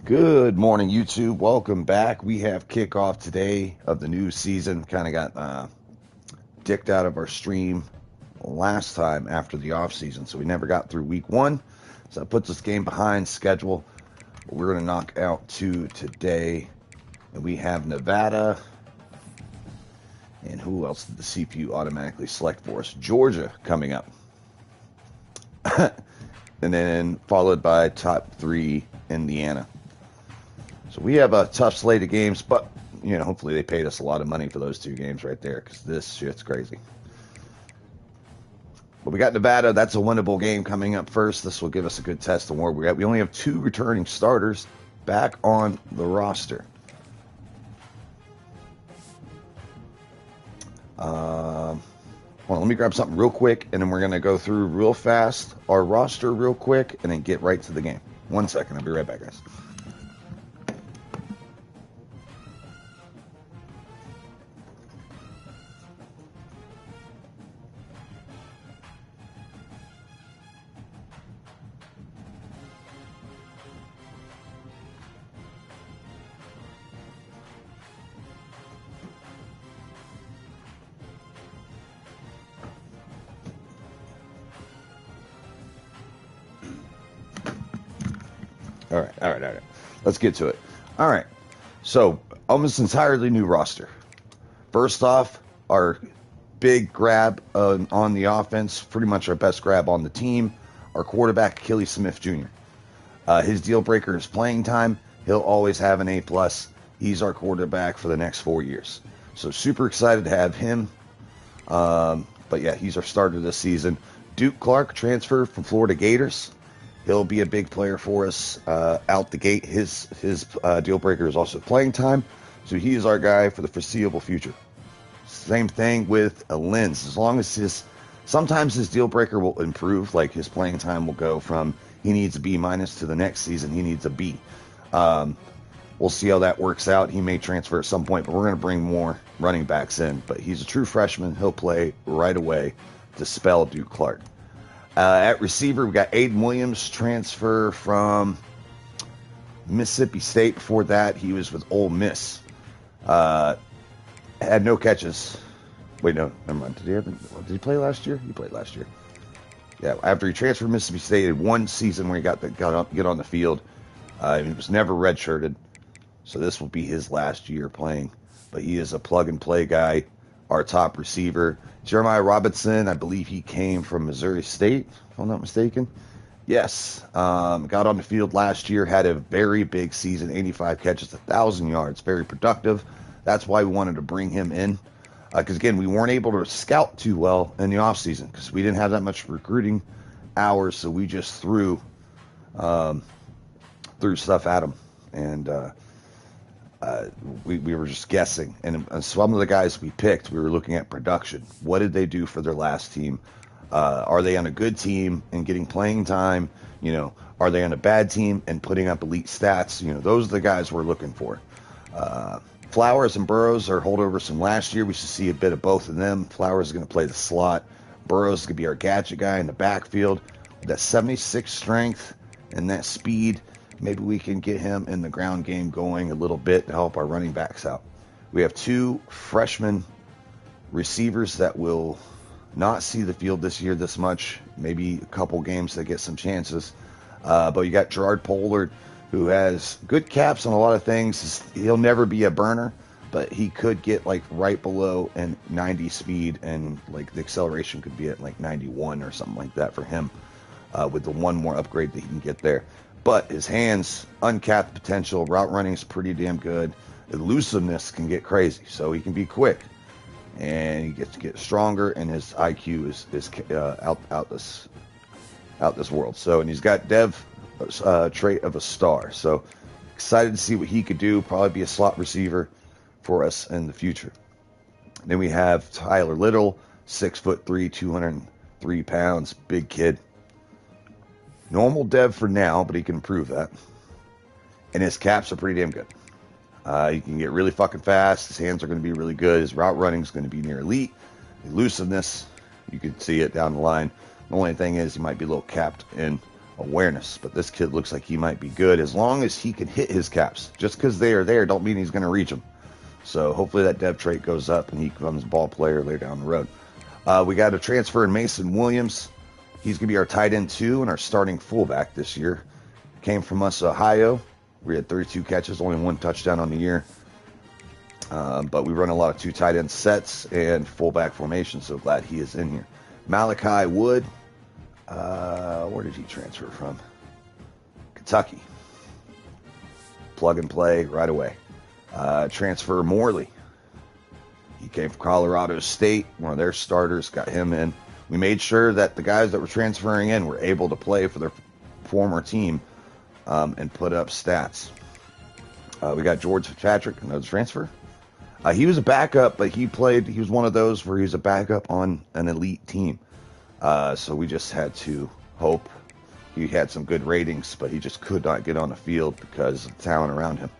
Good morning, YouTube. Welcome back. We have kickoff today of the new season. Kind of got dicked out of our stream last time after the off season, so we never got through week one. So that puts this game behind schedule. But we're going to knock out two today, and we have Nevada. And who else did the CPU automatically select for us? Georgia coming up, and then followed by top three Indiana. So we have a tough slate of games, but, hopefully they paid us a lot of money for those two games right there, because this shit's crazy. But we got Nevada. That's a winnable game coming up first. This will give us a good test of where we're at. We only have two returning starters back on the roster. Well, let me grab something real quick, and then we're going to go through real fast our roster real quick, and then get right to the game. 1 second. I'll be right back, guys. All right. Let's get to it. All right. So, almost entirely new roster. First off, our big grab on the offense, pretty much our best grab on the team, our quarterback, Achilles Smith Jr. His deal breaker is playing time. He'll always have an A+. He's our quarterback for the next 4 years. So, super excited to have him. But yeah, he's our starter this season. Duke Clark transferred from Florida Gators. He'll be a big player for us out the gate. His deal breaker is also playing time, so he is our guy for the foreseeable future. Same thing with a Lens. As long as sometimes his deal breaker will improve, like his playing time will go from he needs a B- to the next season he needs a B. We'll see how that works out. He may transfer at some point, but we're going to bring more running backs in. But he's a true freshman. He'll play right away to spell Duke Clark. At receiver, we got Aiden Williams, transfer from Mississippi State. Before that, he was with Ole Miss. Had no catches. Wait, no, never mind. Did he play last year? He played last year. Yeah, after he transferred to Mississippi State, he had one season where he got get on the field. He was never redshirted, so this will be his last year playing. But he is a plug-and-play guy. Our top receiver, Jeremiah Robinson, I believe he came from Missouri State, if I'm not mistaken. Yes, got on the field last year, had a very big season, 85 catches, 1,000 yards, very productive. That's why we wanted to bring him in. Because, again, we weren't able to scout too well in the offseason because we didn't have that much recruiting hours, so we just threw stuff at him. And we were just guessing. And some of the guys we picked, we were looking at production. What did they do for their last team? Are they on a good team and getting playing time? Are they on a bad team and putting up elite stats? Those are the guys we're looking for. Flowers and Burrows are holdovers from last year. We should see a bit of both of them. Flowers is going to play the slot. Burrows is going to be our gadget guy in the backfield. With that 76 strength and that speed, maybe we can get him in the ground game going a little bit to help our running backs out. We have two freshman receivers that will not see the field this year this much. Maybe a couple games that get some chances. But you got Gerard Pollard, who has good caps on a lot of things. He'll never be a burner, but he could get like right below and 90 speed, and like the acceleration could be at like 91 or something like that for him with the one more upgrade that he can get there. But his hands, uncapped potential, route running is pretty damn good. Elusiveness can get crazy, so he can be quick, and he gets to get stronger, and his IQ is out this world. So, and he's got dev trait of a star. So excited to see what he could do. Probably be a slot receiver for us in the future. Then we have Tyler Little, 6'3", 203 pounds, big kid. Normal dev for now, but he can improve that. And his caps are pretty damn good. He can get really fucking fast. His hands are going to be really good. His route running is going to be near elite. Elusiveness, you can see it down the line. The only thing is he might be a little capped in awareness. But this kid looks like he might be good as long as he can hit his caps. Just because they are there don't mean he's going to reach them. So hopefully that dev trait goes up and he becomes a ball player later down the road. We got a transfer in Mason Williams. He's going to be our tight end 2 and our starting fullback this year. Came from us, Ohio. We had 32 catches, only 1 touchdown on the year. But we run a lot of 2 tight end sets and fullback formation, so glad he is in here. Malachi Wood, where did he transfer from? Kentucky. Plug and play right away. Transfer Morley. He came from Colorado State, one of their starters, got him in. We made sure that the guys that were transferring in were able to play for their former team and put up stats. We got George Fitzpatrick, another transfer. He was a backup, but he was one of those where he was a backup on an elite team. So we just had to hope. He had some good ratings, but he just could not get on the field because of the talent around him.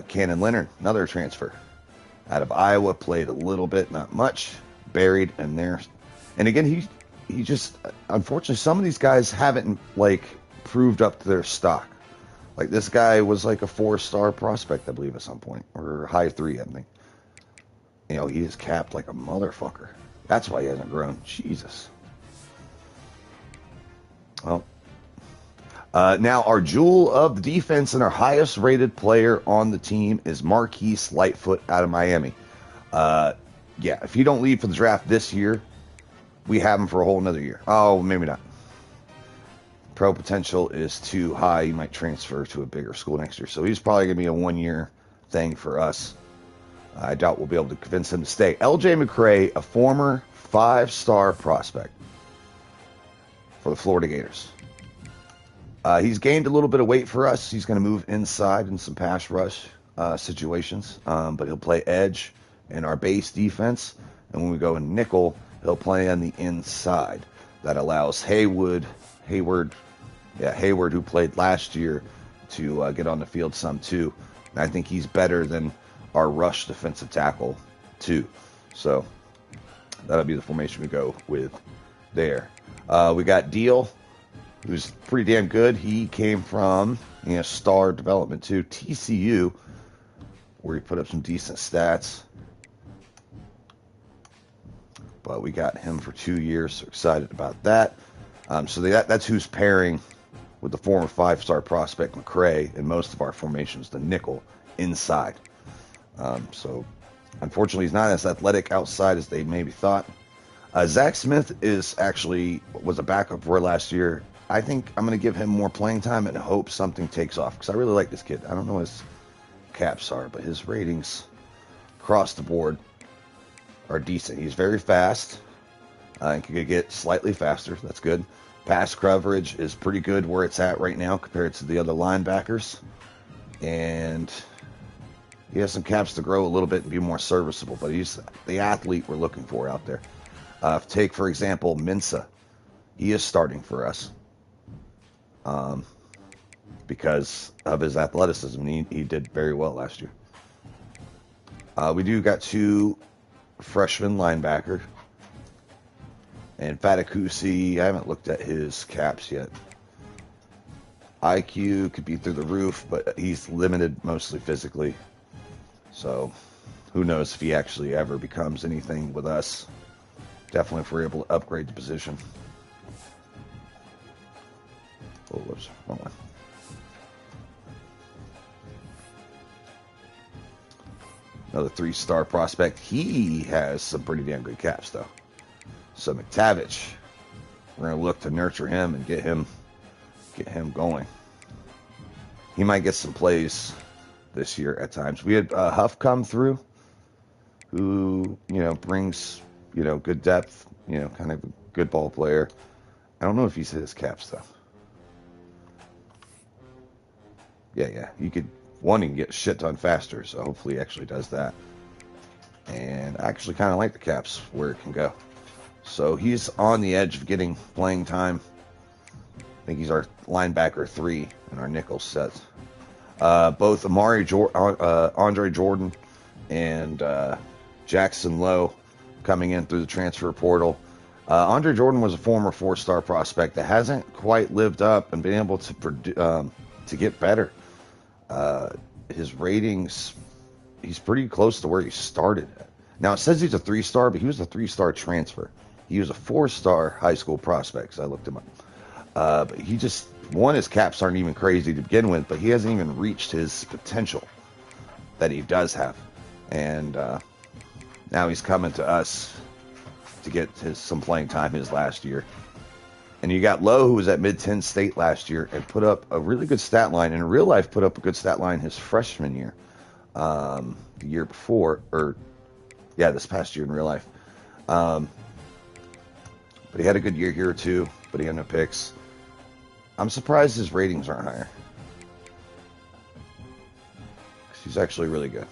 Cannon Leonard, another transfer. Out of Iowa, played a little bit, not much. Buried in there. And again, he just, unfortunately, some of these guys haven't, proved up to their stock. Like, this guy was like a 4-star prospect, I believe, at some point. Or high 3, I think. You know, he is capped like a motherfucker. That's why he hasn't grown. Jesus. Well, now our jewel of the defense and our highest rated player on the team is Marquise Lightfoot out of Miami. Yeah, if you don't leave for the draft this year, we have him for a whole another year. Oh, maybe not. Pro potential is too high. He might transfer to a bigger school next year. So he's probably going to be a 1-year thing for us. I doubt we'll be able to convince him to stay. LJ McCray, a former 5-star prospect for the Florida Gators. He's gained a little bit of weight for us. He's going to move inside in some pass rush situations, but he'll play edge in our base defense. And when we go in nickel, he'll play on the inside. That allows Hayward, who played last year, to get on the field some too. And I think he's better than our rush defensive tackle too. So that'll be the formation we go with there. We got Deal, who's pretty damn good. He came from star development too, TCU, where he put up some decent stats. But we got him for 2 years, so excited about that. So that's who's pairing with the former 5-star prospect McCray in most of our formations, the nickel inside. So unfortunately, he's not as athletic outside as they maybe thought. Zach Smith was a backup for last year. I think I'm going to give him more playing time and hope something takes off because I really like this kid. I don't know what his caps are, but his ratings across the board are decent. He's very fast. He can get slightly faster. That's good. Pass coverage is pretty good where it's at right now compared to the other linebackers. And he has some caps to grow a little bit and be more serviceable, but he's the athlete we're looking for out there. Take, for example, Mensa. He is starting for us because of his athleticism. He did very well last year. We do got 2 freshman linebacker. And Fatakusi, I haven't looked at his caps yet. IQ could be through the roof, but he's limited mostly physically. So who knows if he actually ever becomes anything with us. Definitely if we're able to upgrade the position. Oh, whoops, wrong one. Another 3-star prospect. He has some pretty damn good caps, though. So McTavish, we're going to look to nurture him and get him going. He might get some plays this year at times. We had Huff come through, who brings good depth, kind of a good ball player. I don't know if he's hit his caps though. Yeah. He can get a shit ton faster, so hopefully he actually does that. And I actually kind of like the caps where it can go. So he's on the edge of getting playing time. I think he's our linebacker 3 in our nickel set. Both Andre Jordan and Jackson Lowe coming in through the transfer portal. Andre Jordan was a former 4-star prospect that hasn't quite lived up and been able to get better. His ratings, he's pretty close to where he started. Now, it says he's a 3-star, but he was a 3-star transfer. He was a 4-star high school prospect, so I looked him up. But he just, his caps aren't even crazy to begin with, but he hasn't even reached his potential that he does have. And now he's coming to us to get some playing time his last year. And you got Lowe, who was at Mid-10 State last year and put up a really good stat line. And in real life, put up a good stat line his freshman year. The year before, this past year in real life. But he had a good year here too, but he had no picks. I'm surprised his ratings aren't higher. He's actually really good.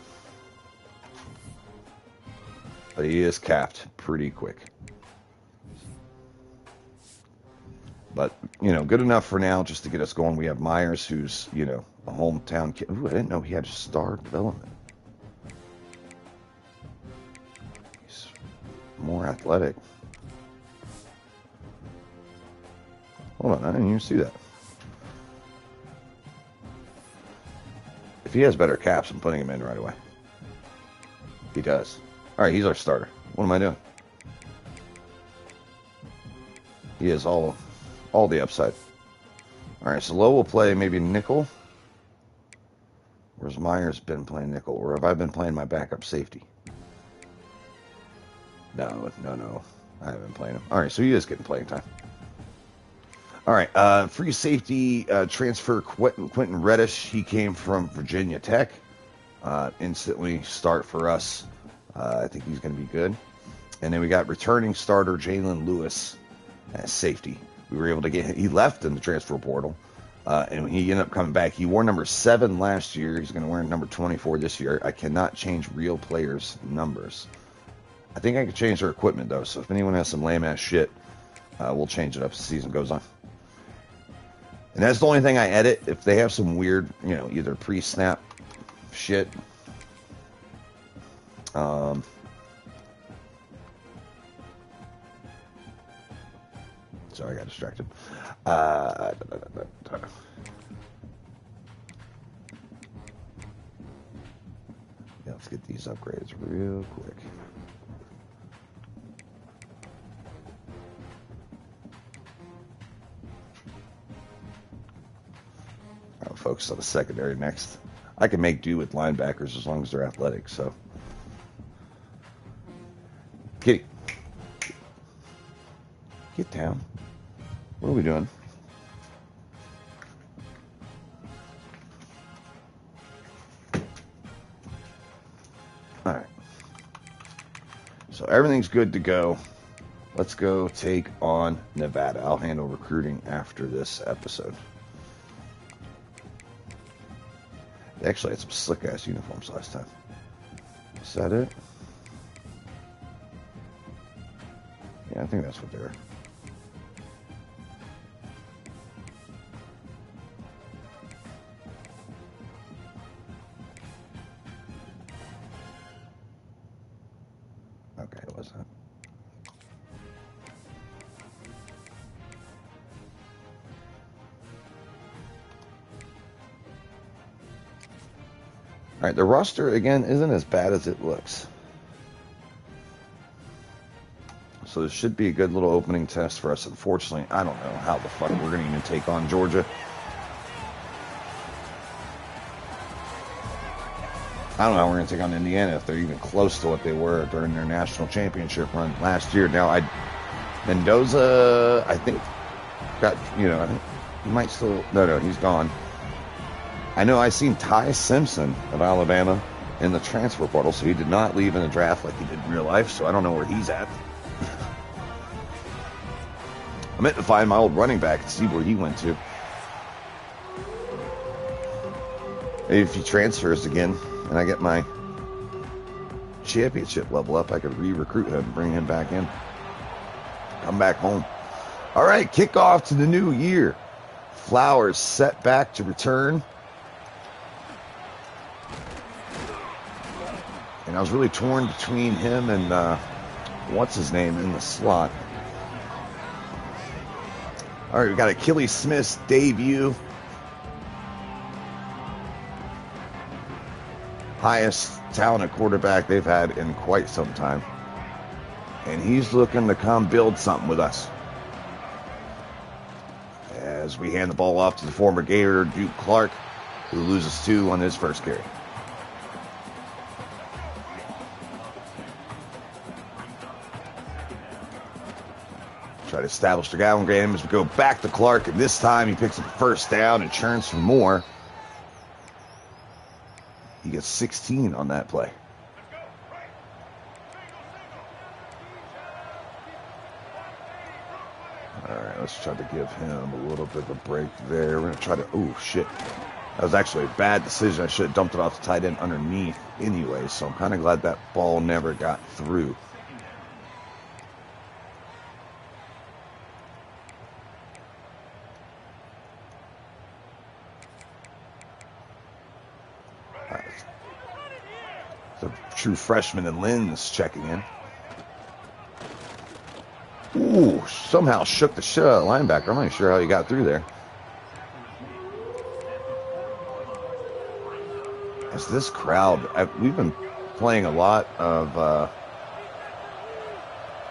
But he is capped pretty quick. But, good enough for now just to get us going. We have Myers, who's, a hometown kid. Ooh, I didn't know he had star development. He's more athletic. Hold on, I didn't even see that. If he has better caps, I'm putting him in right away. He does. All right, he's our starter. What am I doing? He has all the upside. All right, so Lowe will play maybe nickel. Where's Myers been playing nickel? Or have I been playing my backup safety? No. I haven't been playing him. All right, so he is getting playing time. All right, free safety transfer Quentin Reddish. He came from Virginia Tech. Instantly start for us. I think he's going to be good. And then we got returning starter Jalen Lewis as safety. We were able to get him. He left in the transfer portal, and he ended up coming back. He wore number 7 last year. He's going to wear number 24 this year. I cannot change real players' numbers. I think I can change their equipment, though. So if anyone has some lame-ass shit, we'll change it up as the season goes on. And that's the only thing I edit. If they have some weird, either pre-snap shit. Sorry, I got distracted. Yeah, let's get these upgrades real quick. I'll focus on the secondary next. I can make do with linebackers as long as they're athletic, so. Kitty. Get down. What are we doing? All right. So everything's good to go. Let's go take on Nevada. I'll handle recruiting after this episode. They actually had some slick-ass uniforms last time. Is that it? Yeah, I think that's what they're. Okay, it was that. All right, the roster, again, isn't as bad as it looks. So this should be a good little opening test for us. Unfortunately, I don't know how the fuck we're going to even take on Georgia. I don't know how we're going to take on Indiana if they're even close to what they were during their national championship run last year. Now, Mendoza, I think, got, I think he might still, no, he's gone. I know I seen Ty Simpson of Alabama in the transfer portal, so he did not leave in the draft like he did in real life, so I don't know where he's at. I meant to find my old running back and see where he went to. Maybe if he transfers again and I get my championship level up, I could re-recruit him and bring him back in. Come back home. All right, kickoff to the new year. Flowers set back to return. And I was really torn between him and what's his name in the slot. All right, we got Achilles Smith's debut. Highest talented quarterback they've had in quite some time. And he's looking to come build something with us. As we hand the ball off to the former Gator, Duke Clark, who loses 2 on his first carry. Try to establish the ground game as we go back to Clark, and this time he picks up a first down and churns for more. He gets 16 on that play. All right, let's try to give him a little bit of a break there. We're going to try to, oh, shit. That was actually a bad decision. I should have dumped it off the tight end underneath anyway, so I'm kind of glad that ball never got through. The true freshman and Lynn's checking in. Ooh, somehow shook the shit out of the linebacker. I'm not even sure how he got through there. As this crowd, we've been playing a lot of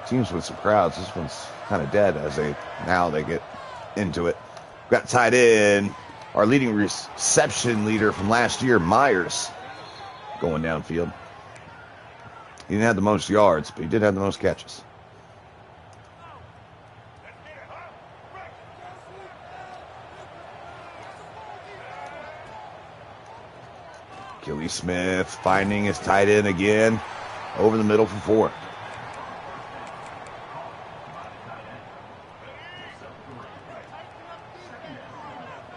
teams with some crowds. This one's kind of dead as now they get into it. Got tied in. Our leading reception leader from last year, Myers, going downfield. He didn't have the most yards, but he did have the most catches. Achilles Smith finding his tight end again. Over the middle for 4.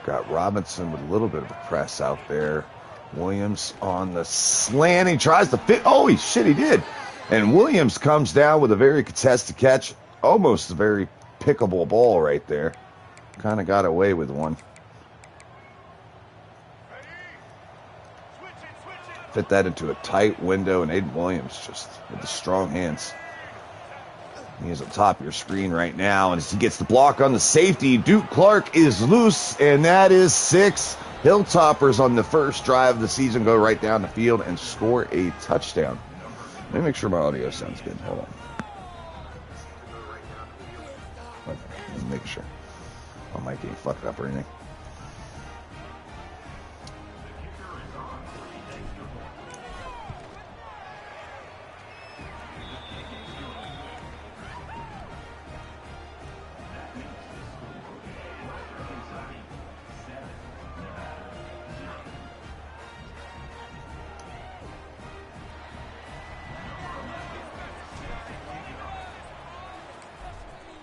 Got Robinson with a little bit of a press out there. Williams on the slant. He tries to fit. Oh, he did. And Williams comes down with a very contested catch. Almost a very pickable ball right there. Kind of got away with one. Fit that into a tight window, and Aiden Williams just with the strong hands. He is on top of your screen right now, and as he gets the block on the safety, Duke Clark is loose, and that is 6. Hilltoppers on the first drive of the season go right down the field and score a touchdown. Let me make sure my audio sounds good. Hold on. Okay, let me make sure. I might get fucked up or anything.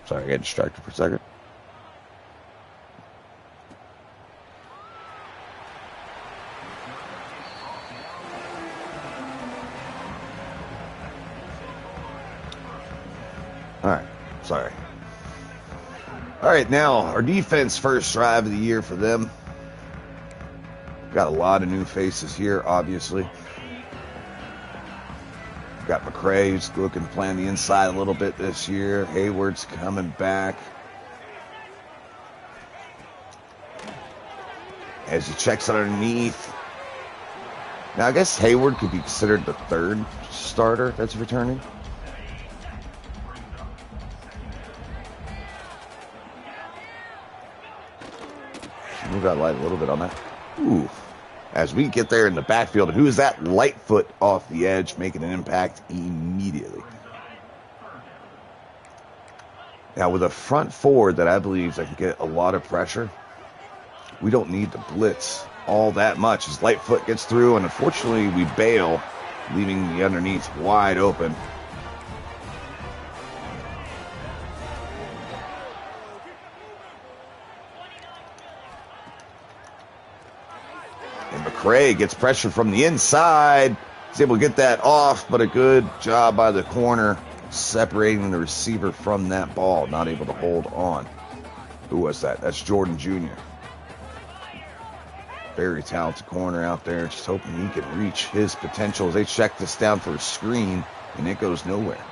Sorry, I got distracted for a second. All right, sorry. All right, now our defense first drive of the year for them. Got a lot of new faces here, obviously. Got McCray, who's looking to play on the inside a little bit this year. Hayward's coming back. As he checks underneath. Now, I guess Hayward could be considered the 3rd starter that's returning. Move that light a little bit on that. Ooh. As we get there in the backfield, who is that? Lightfoot off the edge, making an impact immediately. Now, with a front 4 that I believe that can get a lot of pressure, we don't need to blitz all that much as Lightfoot gets through, and unfortunately we bail, leaving the underneath wide open. McCray gets pressure from the inside. He's able to get that off, but a good job by the corner separating the receiver from that ball. Not able to hold on. Who was that? That's Jordan Jr. Very talented corner out there. Just hoping he can reach his potential as they check this down for a screen, and it goes nowhere.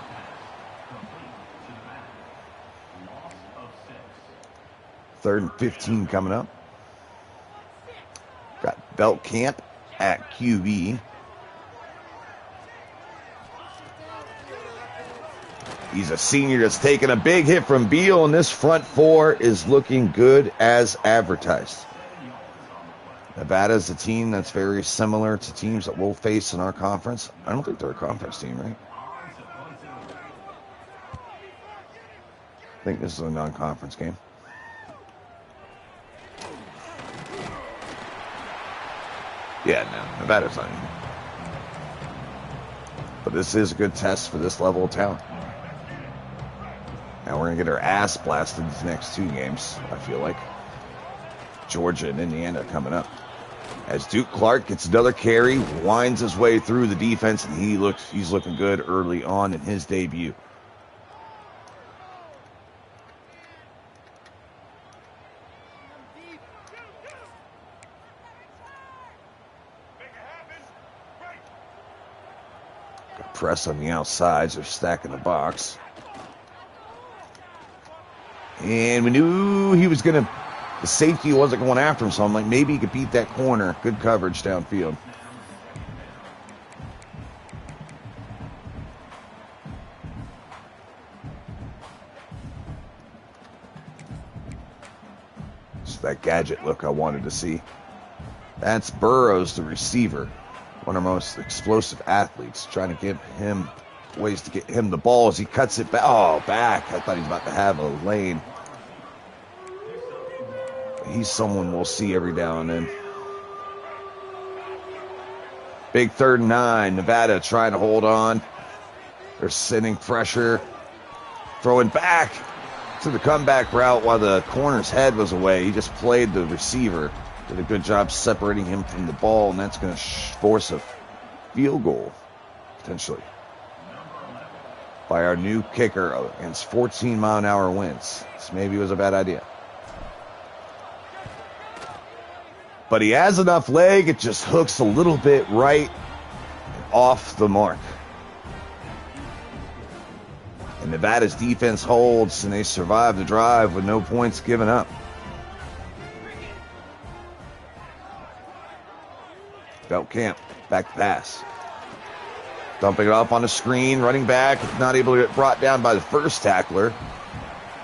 3rd and 15 coming up. Got Belt Camp at QB. He's a senior that's taken a big hit from Beal, and this front four is looking good as advertised. Nevada's a team that's very similar to teams that we'll face in our conference. I don't think they're a conference team, right? I think this is a non-conference game. Yeah, no, Nevada's not. But this is a good test for this level of talent. Now we're going to get our ass blasted these next 2 games, I feel like. Georgia and Indiana coming up. As Duke Clark gets another carry, winds his way through the defense, and he's looking good early on in his debut. Press on the outsides. They're stacking the box. And we knew he was going to, the safety wasn't going after him, so I'm like, maybe he could beat that corner. Good coverage downfield. It's that gadget look I wanted to see. That's Burrows, the receiver. One of our most explosive athletes. Trying to give him ways to get him the ball as he cuts it back. Oh, back. I thought he was about to have a lane. He's someone we'll see every now and then. Big 3rd and 9. Nevada trying to hold on. They're sending pressure. Throwing back to the comeback route while the corner's head was away. He just played the receiver. Did a good job separating him from the ball, and that's going to force a field goal, potentially, by our new kicker against 14-mile-an-hour winds. This maybe was a bad idea. But he has enough leg, it just hooks a little bit right off the mark. And Nevada's defense holds, and they survive the drive with no points given up. Belt Camp, back to pass. Dumping it off on the screen, running back, not able to get brought down by the first tackler,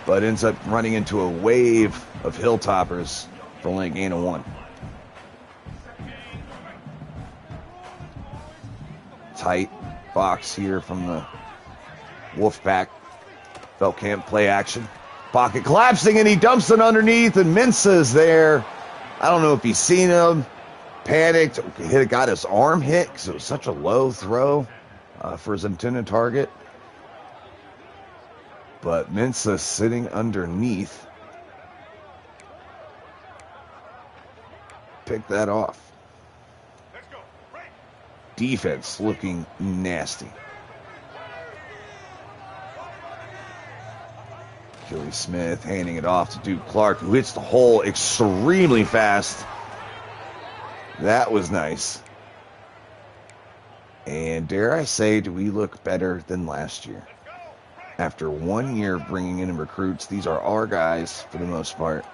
but ends up running into a wave of Hilltoppers for only a gain of 1. Tight box here from the Wolfpack. Belt Camp play action. Pocket collapsing, and he dumps it underneath, and Mensa's there. I don't know if he's seen him. Panicked, got his arm hit because it was such a low throw for his intended target. But Mensa sitting underneath. Pick that off. Defense looking nasty. Kelly Smith handing it off to Duke Clark, who hits the hole extremely fast. That was nice. And dare I say, do we look better than last year? After 1 year bringing in recruits, these are our guys for the most part.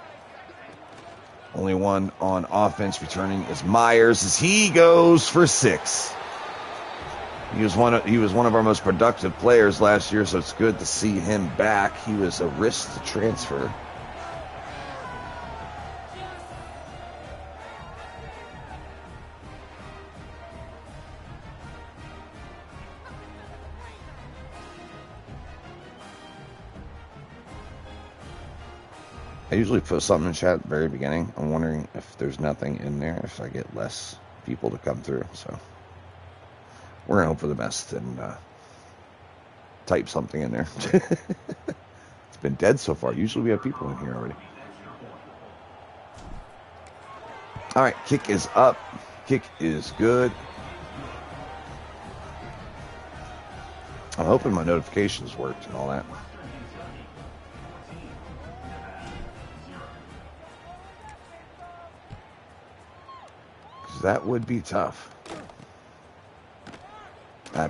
Only one on offense returning is Myers as he goes for 6. He was one of our most productive players last year, so it's good to see him back. He was a risk to transfer. I usually put something in chat at the very beginning. I'm wondering if there's nothing in there, if I get less people to come through. So we're going to hope for the best and type something in there. It's been dead so far. Usually we have people in here already. All right, kick is up. Kick is good. I'm hoping my notifications worked and all that. That would be tough.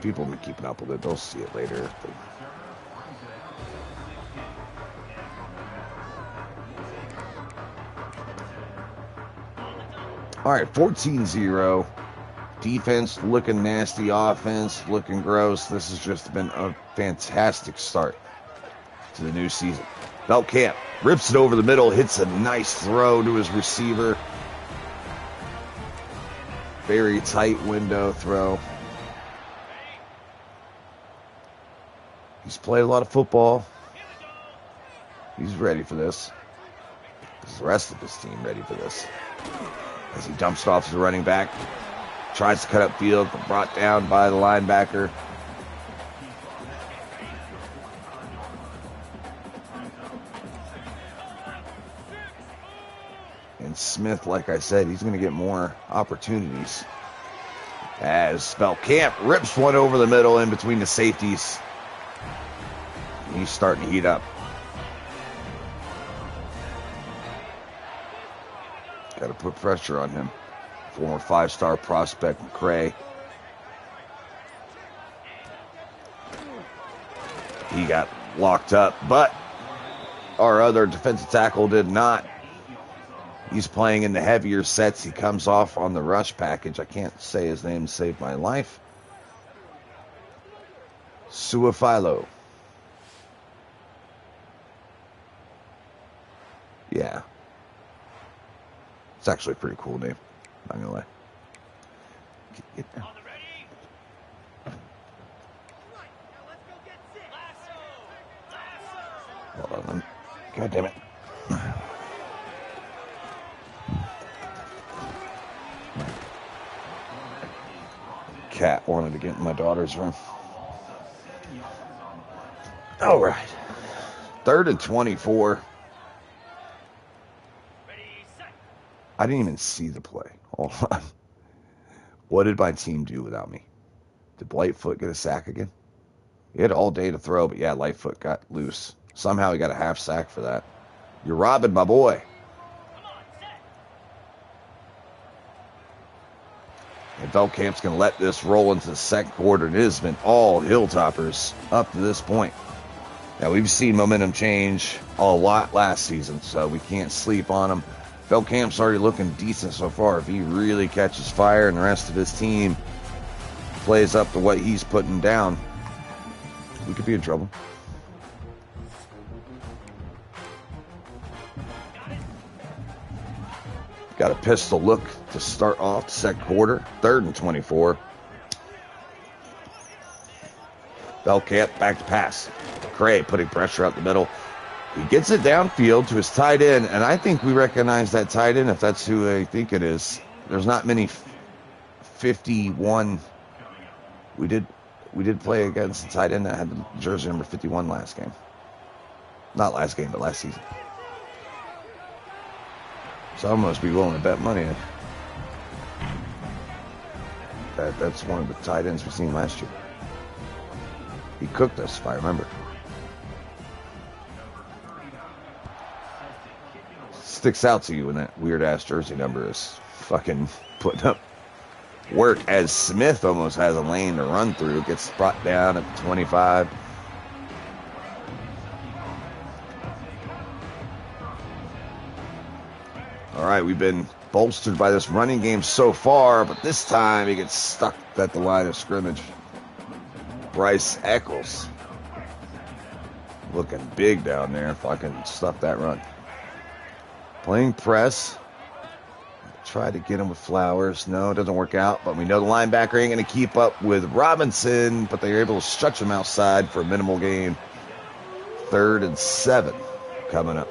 People have been keeping up with it. They'll see it later. All right, 14-0. Defense looking nasty. Offense looking gross. This has just been a fantastic start to the new season. Belkamp rips it over the middle, hits a nice throw to his receiver. Very tight window throw. He's played a lot of football. He's ready for this. Is the rest of his team ready for this? As he dumps it off to the running back. Tries to cut up field, but brought down by the linebacker. And Smith, like I said, he's going to get more opportunities. As Belkamp rips one over the middle in between the safeties. He's starting to heat up. Got to put pressure on him. Former 5-star prospect McCray. He got locked up, but our other defensive tackle did not. He's playing in the heavier sets. He comes off on the rush package. I can't say his name to save my life. Suafilo. Yeah. It's actually a pretty cool name. Not gonna lie. Get down. Hold on. God damn it. Cat wanted to get in my daughter's room. All right. 3rd and 24. I didn't even see the play. Hold on. What did my team do without me? Did Lightfoot get a sack again? He had all day to throw, but yeah, Lightfoot got loose. Somehow he got a half sack for that. You're robbing my boy. And Belkamp's going to let this roll into the second quarter. And it has been all Hilltoppers up to this point. Now, we've seen momentum change a lot last season, so we can't sleep on him. Belkamp's already looking decent so far. If he really catches fire and the rest of his team plays up to what he's putting down, we could be in trouble. Got a pistol look to start off the second quarter. 3rd and 24. Belkamp back to pass. Cray putting pressure out the middle. He gets it downfield to his tight end, and I think we recognize that tight end if that's who I think it is. There's not many 51. We did play against the tight end that had the jersey number 51 last game. Not last game, but last season. So I must be willing to bet money that's one of the tight ends we've seen last year. He cooked us, if I remember. Sticks out to you when that weird-ass jersey number is fucking putting up work, as Smith almost has a lane to run through. Gets brought down at 25. All right, we've been bolstered by this running game so far, but this time he gets stuck at the line of scrimmage. Bryce Eccles looking big down there if I can stop that run. Playing press. Try to get him with Flowers. No, it doesn't work out, but we know the linebacker ain't going to keep up with Robinson, but they're able to stretch him outside for a minimal gain. 3rd and 7 coming up.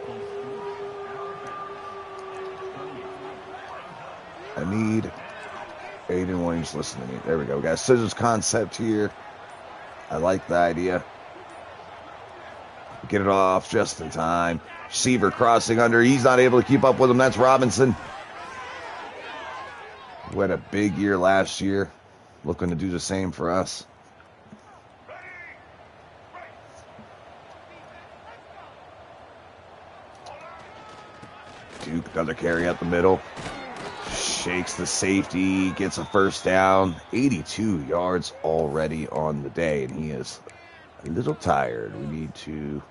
I need Aiden Williams. Listen to me. There we go. We got a scissors concept here. I like the idea. Get it off just in time. Receiver crossing under. He's not able to keep up with him. That's Robinson. We had a big year last year. Looking to do the same for us. Duke, another carry up the middle. Shakes the safety. Gets a first down. 82 yards already on the day. And he is a little tired. We need to...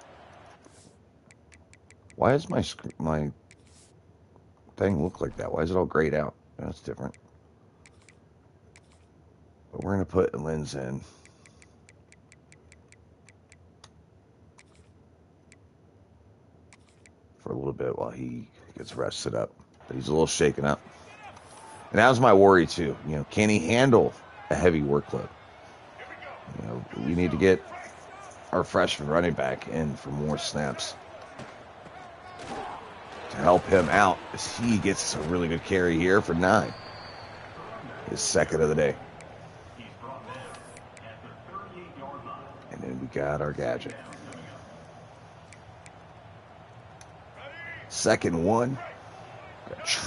Why does my thing look like that? Why is it all grayed out? That's different. But we're going to put Lens in. For a little bit while he gets rested up. But he's a little shaken up. And that was my worry, too. You know, can he handle a heavy workload? You know, we need to get our freshman running back in for more snaps to help him out as he gets a really good carry here for 9. His second of the day. And then we got our gadget. Second one.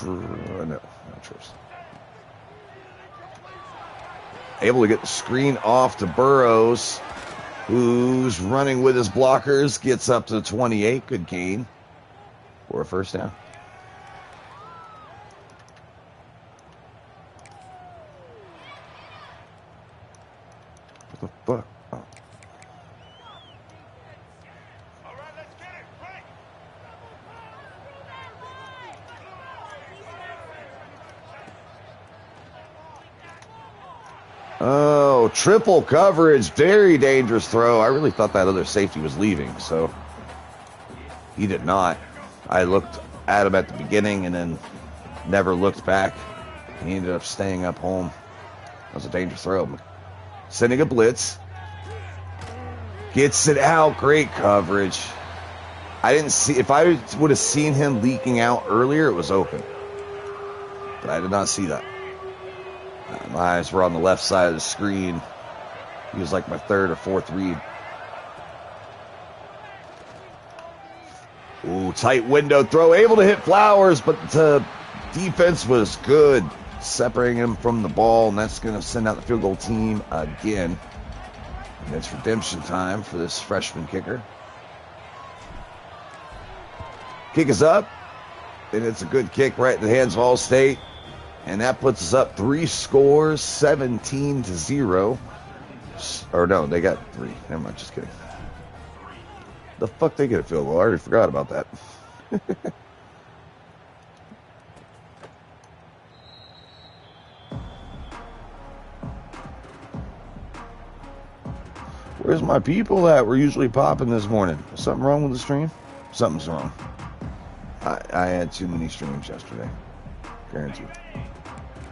No, not Trips. Able to get the screen off to Burrows, who's running with his blockers, gets up to the 28. Good gain for a first down. What the fuck? Oh. Oh, triple coverage. Very dangerous throw. I really thought that other safety was leaving, so he did not. I looked at him at the beginning and then never looked back. He ended up staying up home. That was a dangerous throw. Sending a blitz. Gets it out. Great coverage. I didn't see. If I would have seen him leaking out earlier, it was open. But I did not see that. My eyes were on the left side of the screen. He was like my third or fourth read. Ooh, tight window throw. Able to hit Flowers, but the defense was good. Separating him from the ball, and that's going to send out the field goal team again. And it's redemption time for this freshman kicker. Kick is up, and it's a good kick right in the hands of All-State. And that puts us up 3 scores, 17-0. Or no, they got 3. Never mind, just kidding. The fuck they get a field goal? I already forgot about that. Where's my people at? We're usually popping this morning. Is something wrong with the stream? Something's wrong. I had too many streams yesterday. Guaranteed.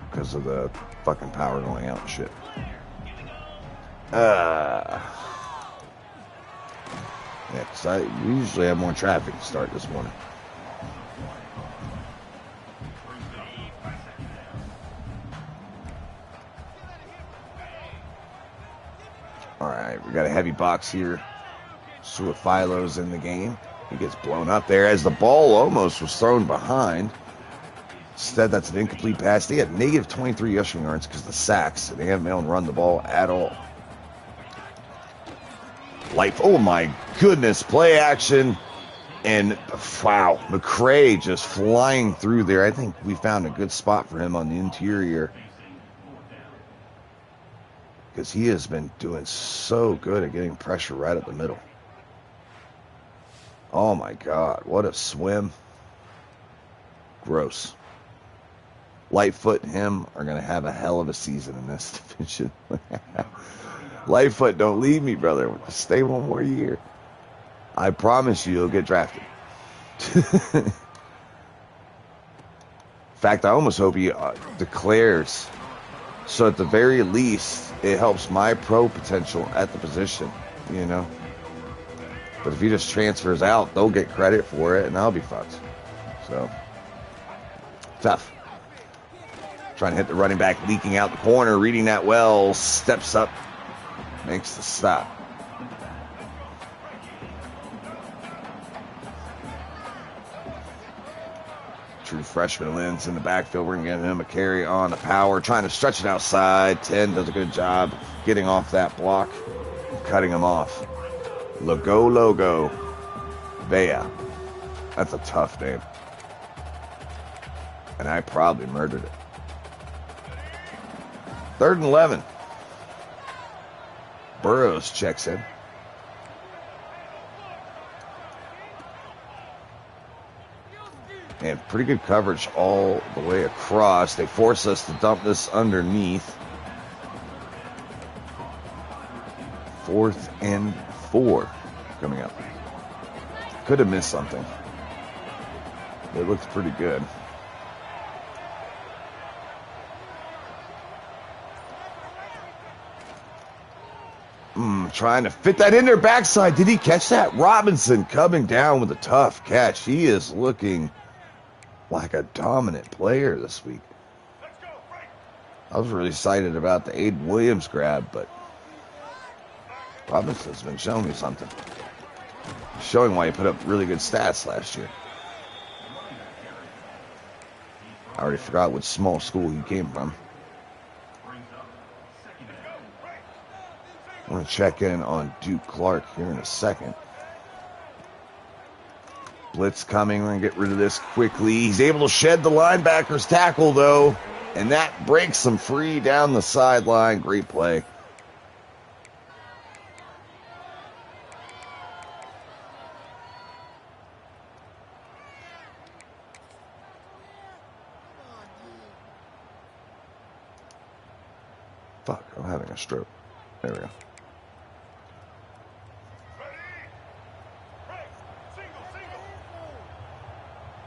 Because of the fucking power going out and shit. Yeah, because we usually have more traffic to start this morning. Alright, we got a heavy box here. Suafilo's in the game. He gets blown up there as the ball almost was thrown behind. Instead, that's an incomplete pass. They had negative 23 rushing yards because of the sacks. They haven't been able to run the ball at all. Oh my goodness, play action. And wow, McCray just flying through there. I think we found a good spot for him on the interior. Because he has been doing so good at getting pressure right up the middle. Oh my God, what a swim. Gross. Lightfoot and him are going to have a hell of a season in this division. Lightfoot, don't leave me, brother. Stay one more year. I promise you, you'll get drafted. In fact, I almost hope he declares. So at the very least, it helps my pro potential at the position, you know. But if he just transfers out, they'll get credit for it, and I'll be fucked. So, tough. Trying to hit the running back, leaking out the corner, reading that well, steps up, makes the stop. True freshman Lynn's in the backfield. We're going to get him a carry on the power, trying to stretch it outside. 10 does a good job getting off that block, cutting him off. Logo. Bea. That's a tough name. And I probably murdered it. 3rd and 11. Burrows checks in. And pretty good coverage all the way across. They force us to dump this underneath. 4th and 4 coming up. Could have missed something. It looked pretty good. Trying to fit that in their backside. Did he catch that? Robinson coming down with a tough catch. He is looking like a dominant player this week. I was really excited about the Aiden Williams grab, but Robinson's been showing me something. Showing why he put up really good stats last year. I already forgot which small school he came from. I'm going to check in on Duke Clark here in a second. Blitz coming. We're going to get rid of this quickly. He's able to shed the linebacker's tackle, though. And that breaks him free down the sideline. Great play. Fuck, I'm having a stroke. There we go.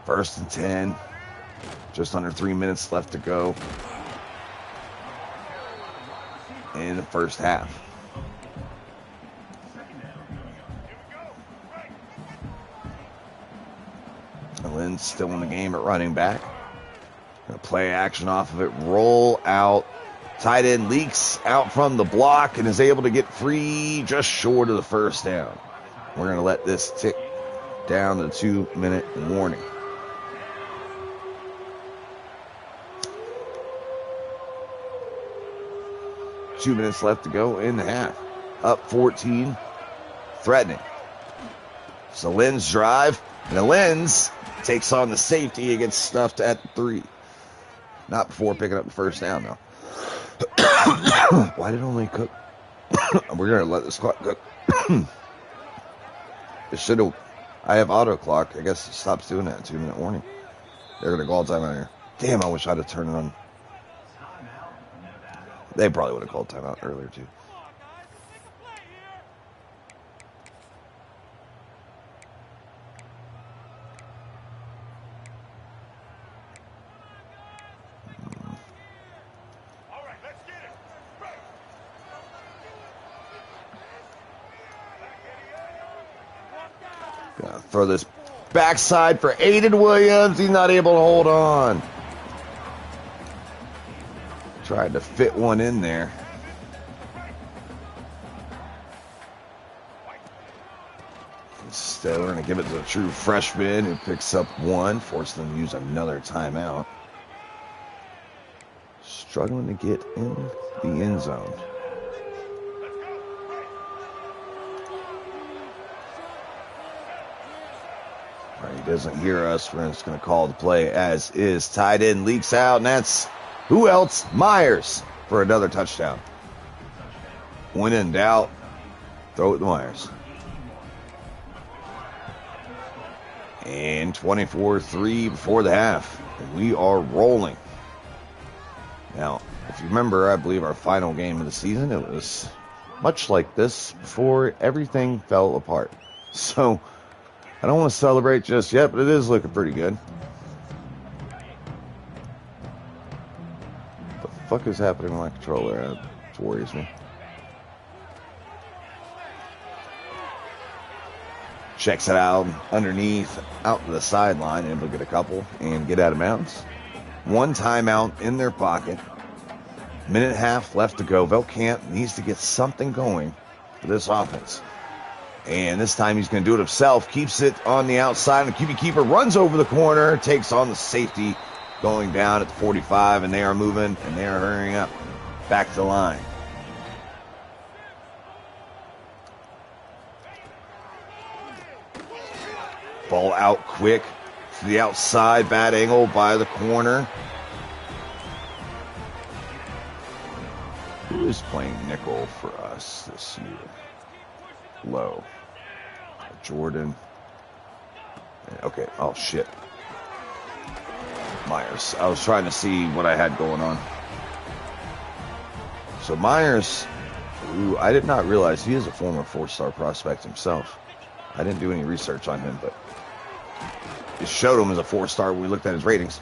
First and 10. Just under 3 minutes left to go in the first half. Lynn's still in the game at running back. Gonna play action off of it. Roll out. Tight end leaks out from the block and is able to get free just short of the first down. We're going to let this tick down to the 2-minute warning. Two minutes left to go in the half. Up 14, threatening. So Lynn's drive, and the Lynn's takes on the safety. He gets stuffed at 3. Not before picking up the first down, though. Why did it only cook? We're going to let this clock cook. It should have. I have auto clock. I guess it stops doing that. 2-minute warning. They're going to go all time out here. Damn, I wish I'd have turned it on. They probably would have called timeout earlier, too. Gonna throw this backside for Aiden Williams. He's not able to hold on. Tried to fit one in there. Instead, we're going to give it to a true freshman who picks up 1, forcing them to use another timeout. Struggling to get in the end zone. All right, he doesn't hear us. We're just going to call the play as is. Tight end leaks out, and that's who else? Myers for another touchdown. When in doubt, throw it to Myers. And 24-3 before the half. And we are rolling. Now, if you remember, I believe our final game of the season, it was much like this before everything fell apart. So, I don't want to celebrate just yet, but it is looking pretty good. What the fuck is happening with my controller? That worries me. Checks it out underneath, out to the sideline, able to get a couple and get out of bounds. 1 timeout in their pocket. 1.5 left to go. Velkamp needs to get something going for this offense. And this time he's going to do it himself. Keeps it on the outside. And the QB keeper runs over the corner. Takes on the safety going down at the 45. And they are moving and they are hurrying up. Back to the line. Ball out quick to the outside. Bad angle by the corner. Who is playing nickel for us this year? Low. Jordan. Okay. Oh, shit. Myers. I was trying to see what I had going on. So Myers, who I did not realize he is a former 4-star prospect himself. I didn't do any research on him, but it showed him as a 4-star when we looked at his ratings.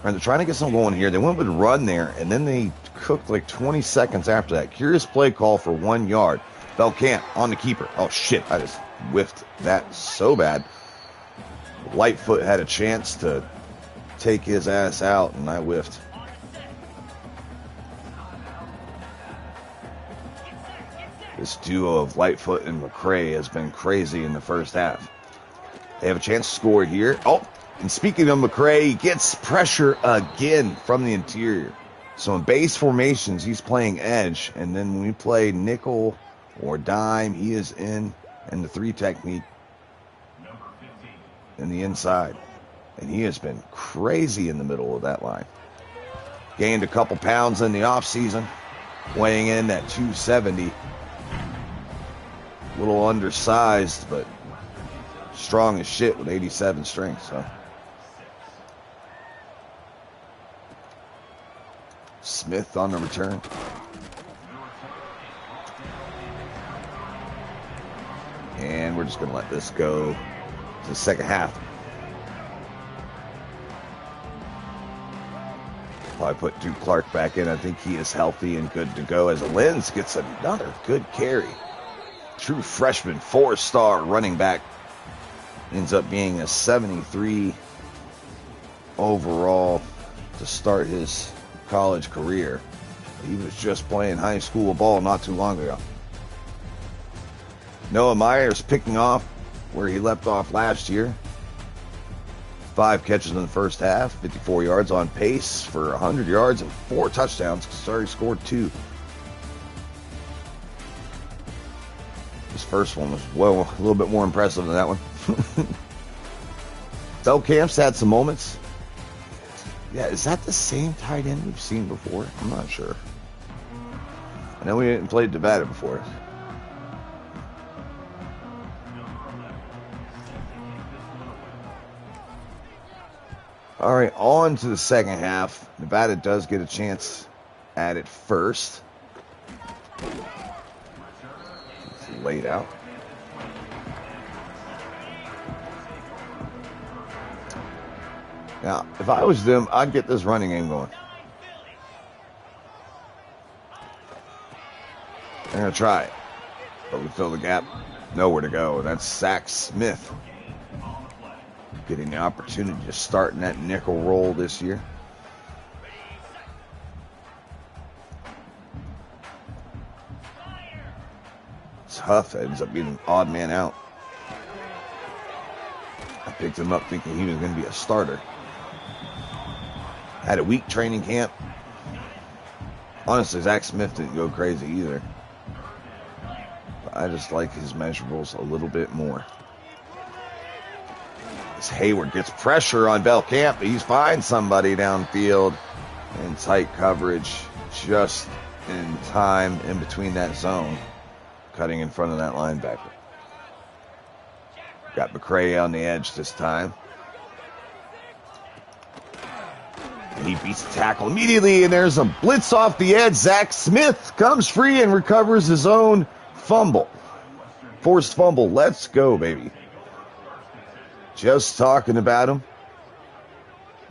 And they're trying to get something going here. They went with a run there, and then they cooked like 20 seconds after that. Curious play call for 1 yard. Belcamp on the keeper. Oh, shit. I just whiffed that so bad. Lightfoot had a chance to take his ass out, and I whiffed. This duo of Lightfoot and McCray has been crazy in the first half. They have a chance to score here. Oh, and speaking of McCray, he gets pressure again from the interior. So in base formations, he's playing edge. And then when we play nickel or dime, he is in the 3 technique in the inside. And he has been crazy in the middle of that line. Gained a couple pounds in the offseason, weighing in at 270. A little undersized, but strong as shit with 87 strength. So Smith on the return. And we're just going to let this go to the second half. Probably put Duke Clark back in. I think he is healthy and good to go as Lenz gets another good carry. True freshman, 4-star running back. Ends up being a 73 overall to start his college career. He was just playing high school ball not too long ago. Noah Myers picking off where he left off last year. 5 catches in the first half, 54 yards on pace for 100 yards and 4 touchdowns. Sorry, scored 2. This first one was, well, a little bit more impressive than that one. Belcamp's had some moments. Yeah, is that the same tight end we've seen before? I'm not sure. I know we didn't play Nevada before. All right, on to the second half. Nevada does get a chance at it first. It's laid out. Now, if I was them, I'd get this running game going. They're going to try it. But we fill the gap. Nowhere to go. That's Zach Smith. Getting the opportunity to start in that nickel role this year. Huff ends up being an odd man out. I picked him up thinking he was going to be a starter. Had a week training camp. Honestly, Zach Smith didn't go crazy either. But I just like his measurables a little bit more. As Hayward gets pressure on Belcamp, he's finds somebody downfield in tight coverage just in time in between that zone, cutting in front of that linebacker. Got McCray on the edge this time. And he beats the tackle immediately, and there's a blitz off the edge. Zach Smith comes free and recovers his own fumble. Forced fumble. Let's go, baby. Just talking about him.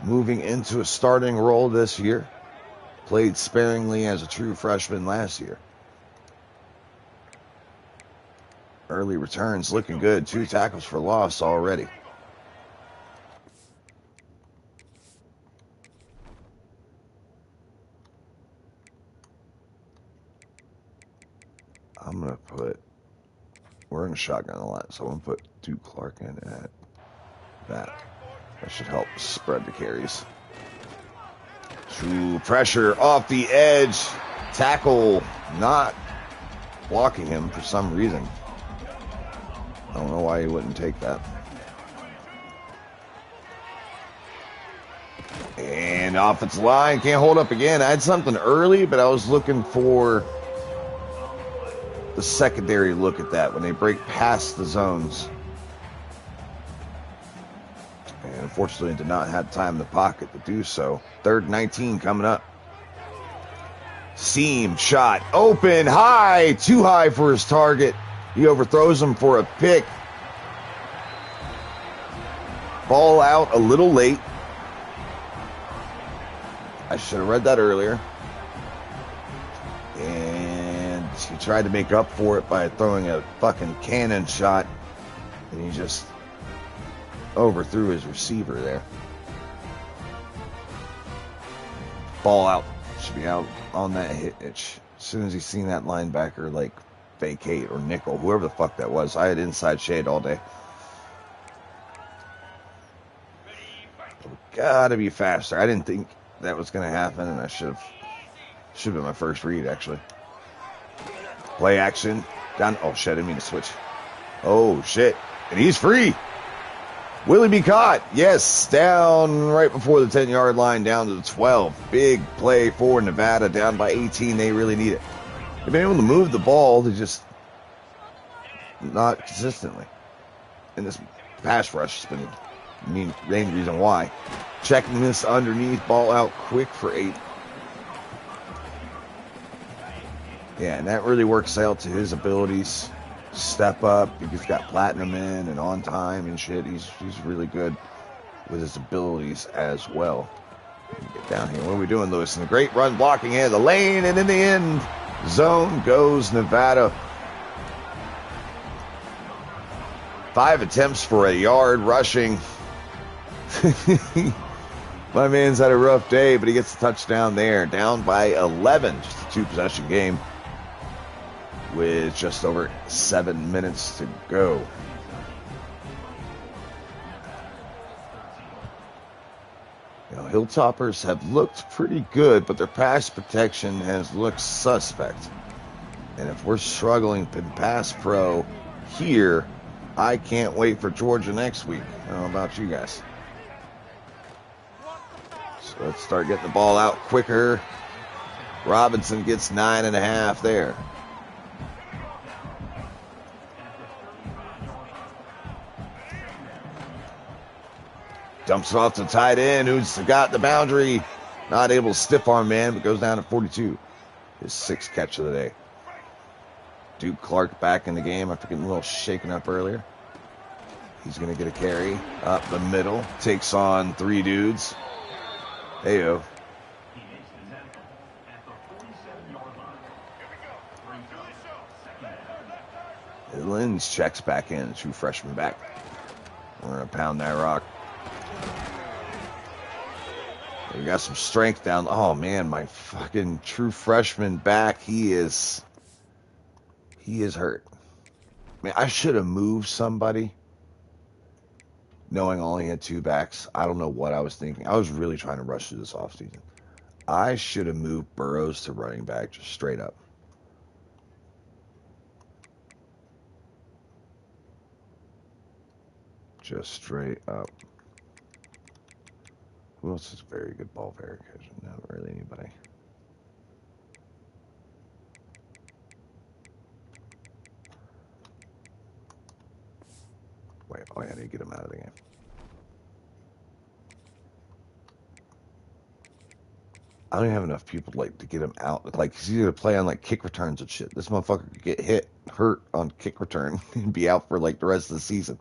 Moving into a starting role this year. Played sparingly as a true freshman last year. Early returns looking good. 2 tackles for loss already. I'm going to put... We're in a shotgun a lot, so I'm going to put Duke Clark in at that. That should help spread the carries. True pressure off the edge. Tackle not blocking him for some reason. I don't know why he wouldn't take that. And offensive line can't hold up again. I had something early, but I was looking for the secondary look at that when they break past the zones. And Unfortunately, did not have time in the pocket to do so. 3rd and 19 coming up. Seam shot. Open. High. Too high for his target. He overthrows him for a pick. Ball out a little late. I should have read that earlier. And he tried to make up for it by throwing a fucking cannon shot. And he just overthrew his receiver there. Ball out. Should be out on that hitch. As soon as he seen that linebacker like vacate or nickel, whoever the fuck that was. I had inside shade all day. We gotta be faster. I didn't think that was gonna happen, and I should have been my first read actually. Play action down. Oh shit! I didn't mean to switch. Oh shit! And he's free. Will he be caught? Yes, down right before the 10-yard line, down to the 12. Big play for Nevada, down by 18. They really need it. They've been able to move the ball, they just not consistently. And this pass rush has been the main reason why. Checking this underneath, ball out quick for 8. Yeah, and that really works out to his abilities. Step up. He's got platinum in and on time and shit. He's really good with his abilities as well. Get down here. What are we doing, Lewis? And a great run blocking in the lane, and in the end zone goes Nevada. 5 attempts for a yard rushing. My man's had a rough day, but he gets a touchdown there. Down by 11. Just a 2-possession game with just over 7 minutes to go. You know, Hilltoppers have looked pretty good, but their pass protection has looked suspect. And if we're struggling in pass pro here, I can't wait for Georgia next week. I don't know about you guys. So let's start getting the ball out quicker. Robinson gets 9.5 there. Dumps it off to the tight end, who's got the boundary. Not able to stiff arm man, but goes down to 42. His 6th catch of the day. Duke Clark back in the game after getting a little shaken up earlier. He's going to get a carry up the middle. Takes on 3 dudes. Heyo. Lins checks back in. True freshman back. We're going to pound that rock. We got some strength down. Oh man, my fucking true freshman back. He is hurt. Man, I should have moved somebody, knowing I only had 2 backs. I don't know what I was thinking. I was really trying to rush through this offseason. I should have moved Burrows to running back, just straight up. Just straight up. Who else is a very good ball carrier? Not really anybody. Wait, oh yeah, I need to get him out of the game. I don't even have enough people to get him out. Like, he's either play on like kick returns and shit. This motherfucker could get hurt on kick return and be out for like the rest of the season.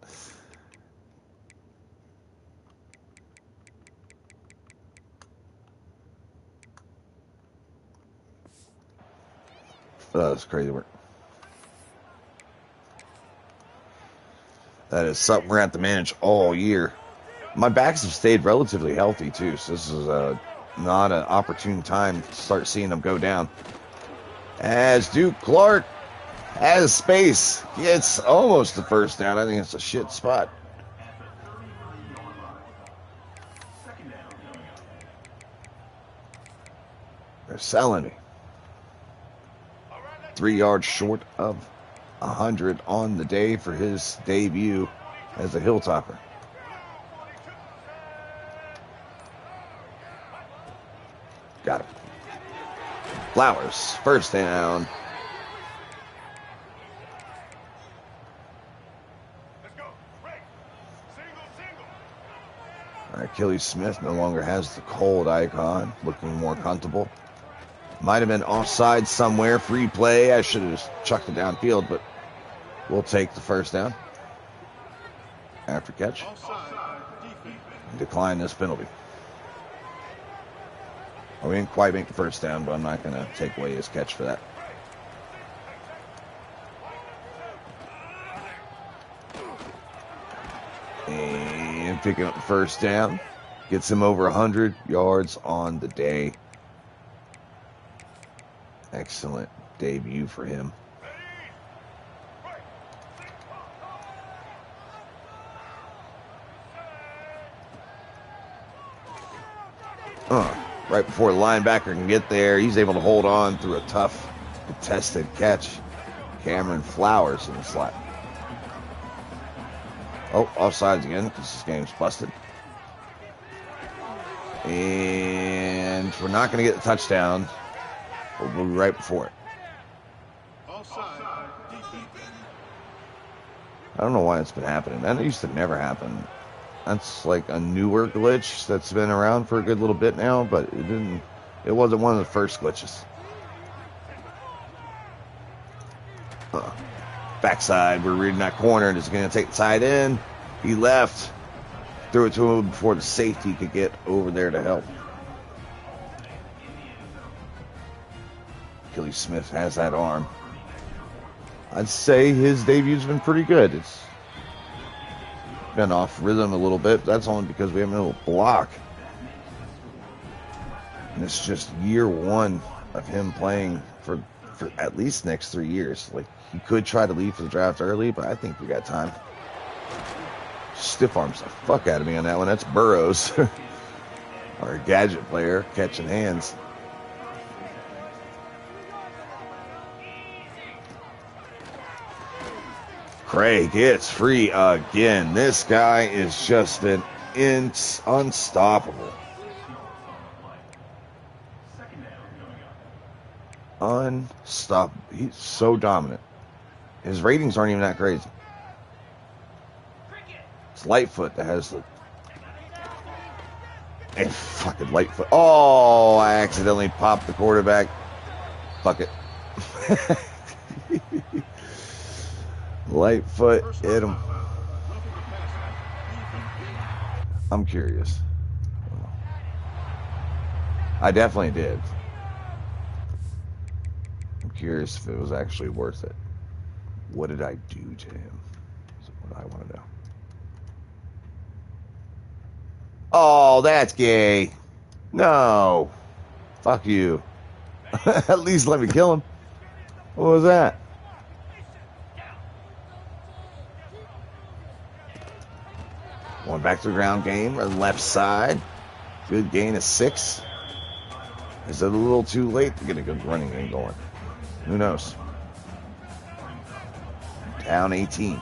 Oh, that's crazy work. That is something we're going to have to manage all year. My backs have stayed relatively healthy, too, so this is not an opportune time to start seeing them go down. As Duke Clark has space, gets almost the first down. I think it's a shit spot. They're selling me. 3 yards short of 100 on the day for his debut as a Hilltopper. Got it. Flowers, first down. Achilles Smith no longer has the cold icon, looking more comfortable. Might have been offside somewhere, free play. I should have just chucked it downfield, but we'll take the first down. After catch. Decline this penalty. Well, we didn't quite make the first down, but I'm not going to take away his catch for that. And picking up the first down. Gets him over 100 yards on the day. Excellent debut for him. Right before the linebacker can get there, he's able to hold on through a tough, contested catch. Cameron Flowers in the slot. Oh, offsides again because this game's busted. And we're not going to get the touchdown. We'll be right before it. I don't know why it's been happening. That used to never happen. That's like a newer glitch that's been around for a good little bit now, but it wasn't one of the first glitches. Backside, we're reading that corner, and it's going to take the tight end. He left. Threw it to him before the safety could get over there to help. Achilles Smith has that arm. I'd say his debut's been pretty good. It's been off rhythm a little bit. That's only because we haven't been able to block. And it's just year one of him playing for at least next 3 years. Like, he could try to leave for the draft early, but I think we got time. Stiff arms the fuck out of me on that one. That's Burrows, our gadget player, catching hands. Craig gets free again. This guy is just an unstoppable. Unstoppable. He's so dominant. His ratings aren't even that crazy. It's Lightfoot that has the... Hey, fucking Lightfoot. Oh, I accidentally popped the quarterback. Fuck it. Lightfoot hit him. I'm curious. I definitely did. I'm curious if it was actually worth it. What did I do to him? Is what I want to know. Oh, that's gay. No. Fuck you. At least let me kill him. What was that? Going back to the ground game, left side. Good gain of 6. Is it a little too late to get a good running game going? Who knows? Down 18.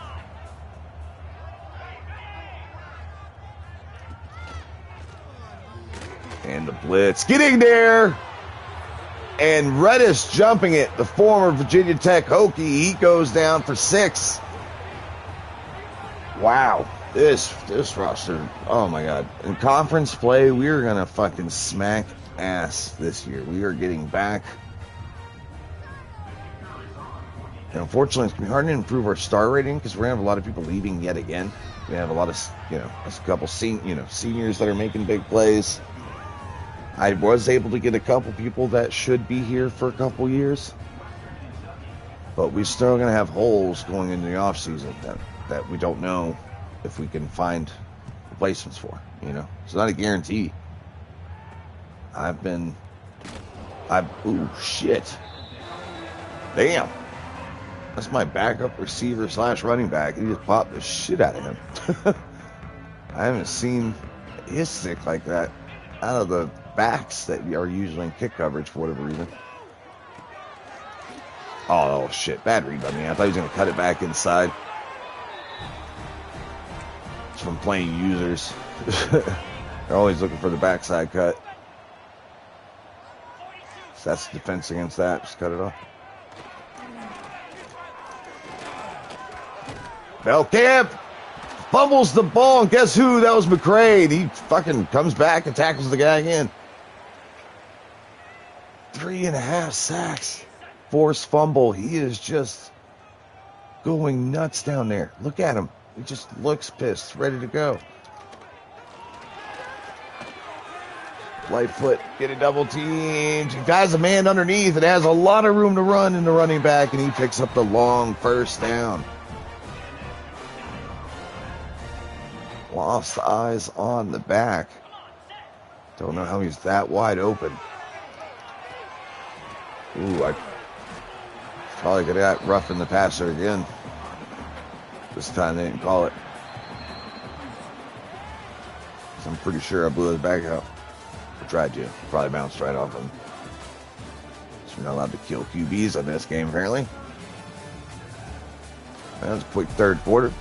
And the blitz getting there. And Reddish jumping it. The former Virginia Tech Hokie. He goes down for 6. Wow. This roster, oh my God. In conference play, we are going to fucking smack ass this year. We are getting back. And unfortunately, it's going to be hard to improve our star rating because we're going to have a lot of people leaving yet again. We have a lot of, a couple seniors that are making big plays. I was able to get a couple people that should be here for a couple years. But we're still going to have holes going into the offseason that we don't know if we can find replacements for, It's not a guarantee. Ooh, shit. Damn. That's my backup receiver / running back. He just popped the shit out of him. I haven't seen his stick like that out of the backs that are usually in kick coverage for whatever reason. Oh, shit. Bad read by me. I thought he was going to cut it back inside. From playing users. They're always looking for the backside cut. So that's defense against that. Just cut it off. Belcamp fumbles the ball, and guess who? That was McCray. And he fucking comes back and tackles the guy again. 3.5 sacks. Forced fumble. He is just going nuts down there. Look at him. He just looks pissed, ready to go. Lightfoot getting double teamed. He got a man underneath and has a lot of room to run in the running back, and he picks up the long first down. Lost eyes on the back. Don't know how he's that wide open. Ooh, I probably could have got roughing the passer again. This time they didn't call it. So I'm pretty sure I blew his back out. I tried to. Probably bounced right off him. So we're not allowed to kill QBs on this game, apparently. That was a quick third quarter.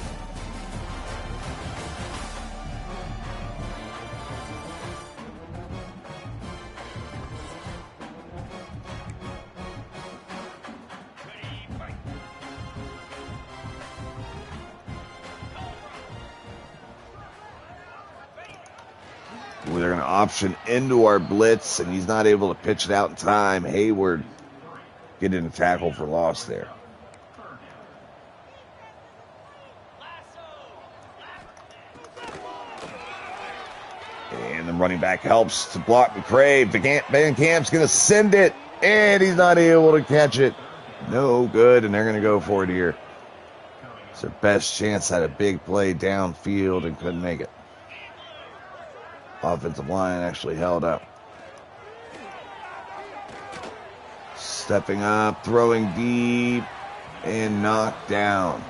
They're going to option into our blitz, and he's not able to pitch it out in time. Hayward getting a tackle for loss there. And the running back helps to block McCray. Van Camp's going to send it, and he's not able to catch it. No good, and they're going to go for it here. It's their best chance at a big play downfield and couldn't make it. Offensive line actually held up. Stepping up, throwing deep, and knocked down.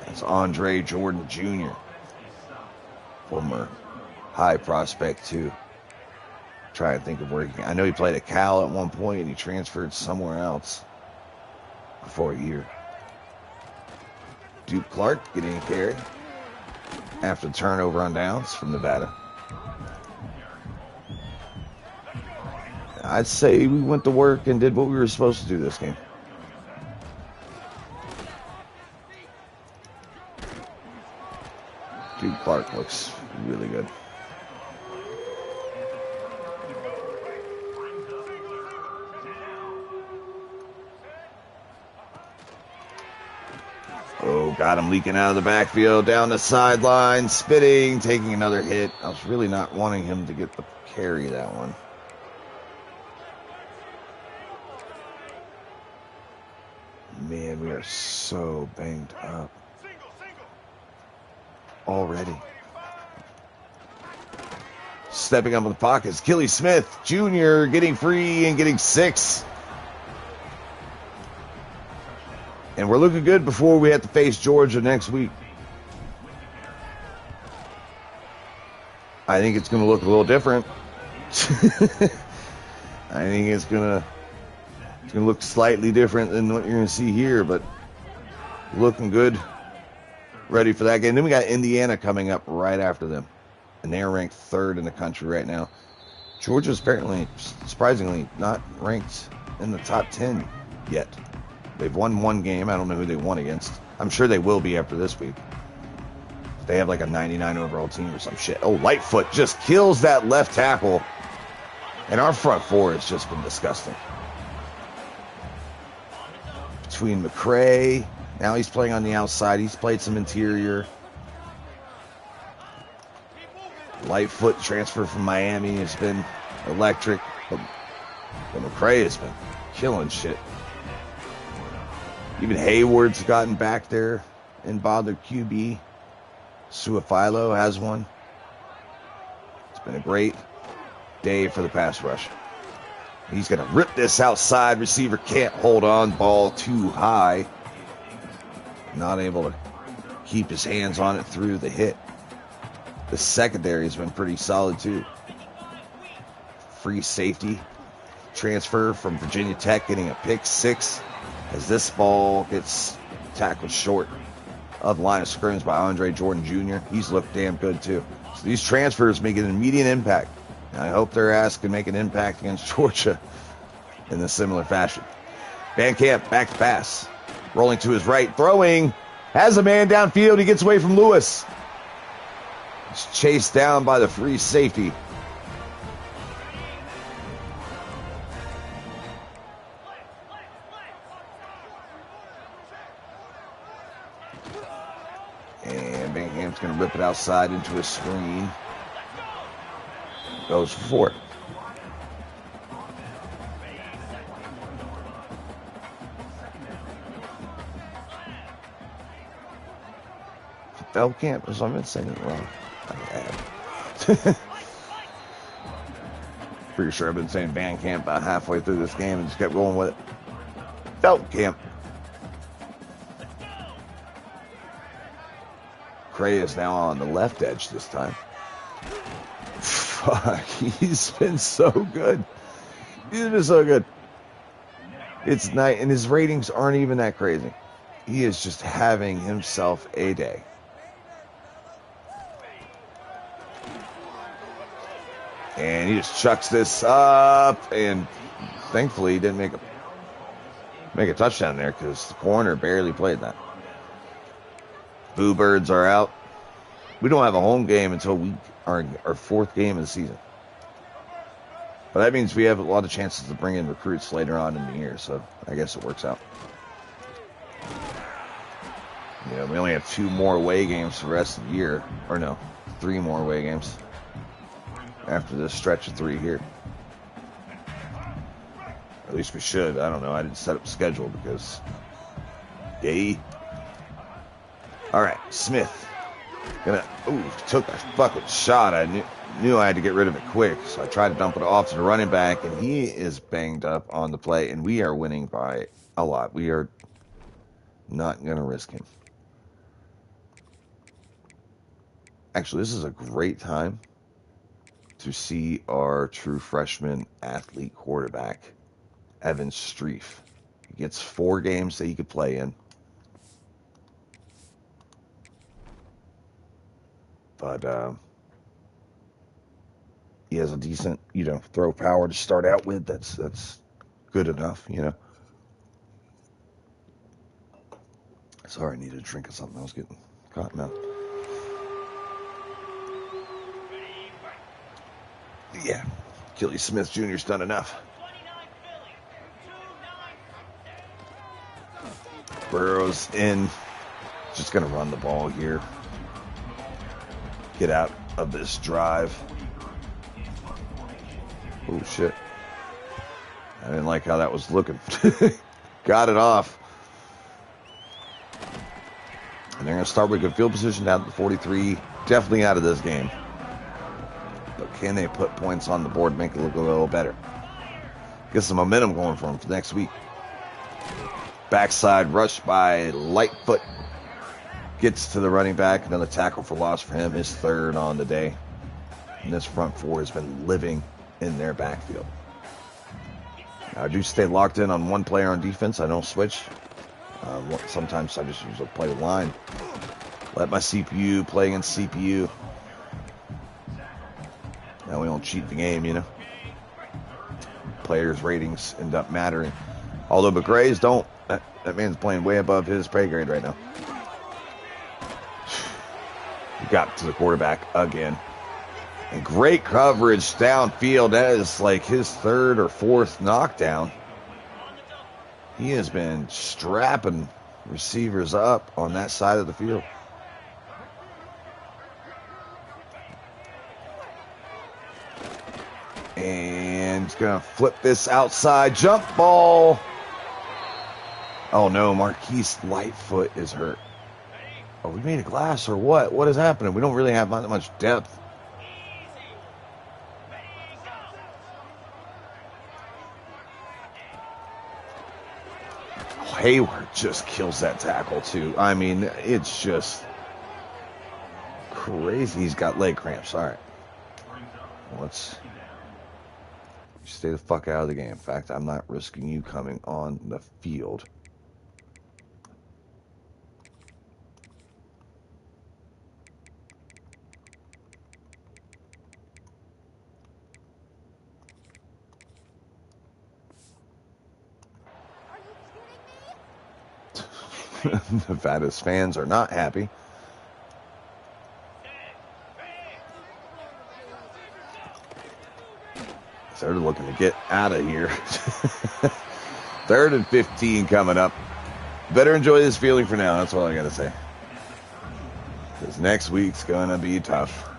That's Yr2 Jr., former high prospect too. Trying to think of where I know he played at Cal at one point, and he transferred somewhere else for a year. Duke Clark getting a carry after the turnover on downs from Nevada. I'd say we went to work and did what we were supposed to do this game. Duke Clark looks really good. Oh, got him leaking out of the backfield, down the sideline, spitting, taking another hit. I was really not wanting him to get the carry, that one. Man, we are so banged up already. Stepping up in the pockets, Kelly Smith Jr. getting free and getting 6. And we're looking good before we have to face Georgia next week. I think it's going to look a little different. I think it's going to look slightly different than what you're going to see here, but looking good. Ready for that game. Then we got Indiana coming up right after them. And they're ranked 3rd in the country right now. Georgia's apparently, surprisingly, not ranked in the top 10 yet. They've won one game. I don't know who they won against. I'm sure they will be after this week. They have like a 99 overall team or some shit. Oh, Lightfoot just kills that left tackle. And our front four has just been disgusting. Between McCray, now he's playing on the outside. He's played some interior. Lightfoot transfer from Miami has been electric. But McCray has been killing shit. Even Hayward's gotten back there and bothered QB. Suafilo has one. It's been a great day for the pass rush. He's going to rip this outside. Receiver can't hold on. Ball too high. Not able to keep his hands on it through the hit. The secondary has been pretty solid too. Free safety transfer from Virginia Tech getting a pick 6. As this ball gets tackled short of the line of scrimmage by Yr2 Jr. He's looked damn good too. So these transfers make an immediate impact. And I hope their ass can make an impact against Georgia in a similar fashion. Van Camp back to pass. Rolling to his right, throwing. Has a man downfield. He gets away from Lewis. He's chased down by the free safety. And Bingham's going to rip it outside into a screen. Goes for it. Feldkamp, so I've been saying it wrong. Pretty sure I've been saying Bandcamp about halfway through this game and just kept going with it. Feldkamp. Cray is now on the left edge this time. Fuck, he's been so good. He's been so good. It's night, and his ratings aren't even that crazy. He is just having himself a day. And he just chucks this up, and thankfully he didn't make a touchdown there because the corner barely played that. Boo Birds are out. We don't have a home game until our fourth game of the season. But that means we have a lot of chances to bring in recruits later on in the year, so I guess it works out. You know, we only have 2 more away games for the rest of the year. Or no, 3 more away games after this stretch of 3 here. At least we should. I don't know. I didn't set up a schedule because... Yay. All right, Smith. Took a fucking shot. I knew I had to get rid of it quick, so I tried to dump it off to the running back, and he is banged up on the play, and we are winning by a lot. We are not going to risk him. Actually, this is a great time to see our true freshman athlete quarterback, Evan Streif. He gets 4 games that he could play in. But he has a decent, throw power to start out with. That's good enough, Sorry, I needed a drink of something. I was getting caught mouth. Yeah, Kelly Smith Jr.'s done enough. Burrow's in. Just going to run the ball here. Get out of this drive. Oh, shit. I didn't like how that was looking. Got it off. And they're going to start with good field position down to 43. Definitely out of this game. But can they put points on the board and make it look a little better? Get some momentum going for them for next week. Backside rush by Lightfoot. Gets to the running back. Another tackle for loss for him. His 3rd on the day. And this front 4 has been living in their backfield. Now, I do stay locked in on one player on defense. I don't switch. Sometimes I just usually play the line. Let my CPU play against CPU. Now we don't cheat the game, Players' ratings end up mattering. Although McRae's don't. That man's playing way above his pay grade right now. He got to the quarterback again. And great coverage downfield. That is like his 3rd or 4th knockdown. He has been strapping receivers up on that side of the field. And he's going to flip this outside. Jump ball. Oh, no. Marquise Lightfoot is hurt. Oh, we made a glass or what? What is happening? We don't really have that much depth. Hayward just kills that tackle, too. I mean, it's just crazy. He's got leg cramps. All right. Let's stay the fuck out of the game. In fact, I'm not risking you coming on the field. Nevada's fans are not happy. So they're looking to get out of here. 3rd and 15 coming up. Better enjoy this feeling for now. That's all I got to say. Because next week's going to be tough.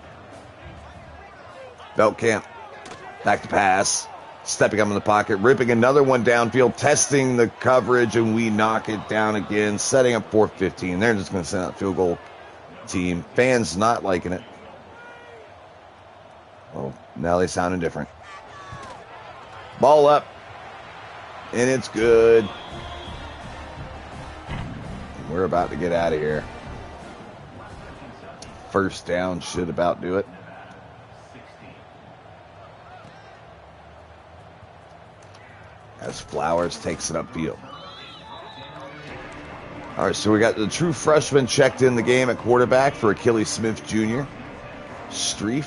Beltcamp. Back to pass. Stepping up in the pocket. Ripping another one downfield. Testing the coverage. And we knock it down again. Setting up 4th 15. They're just going to send out field goal team. Fans not liking it. Well, now they sound indifferent. Ball up. And it's good. And we're about to get out of here. First down should about do it. As Flowers takes it upfield. All right, so we got the true freshman checked in the game at quarterback for Achilles Smith Jr. Streif.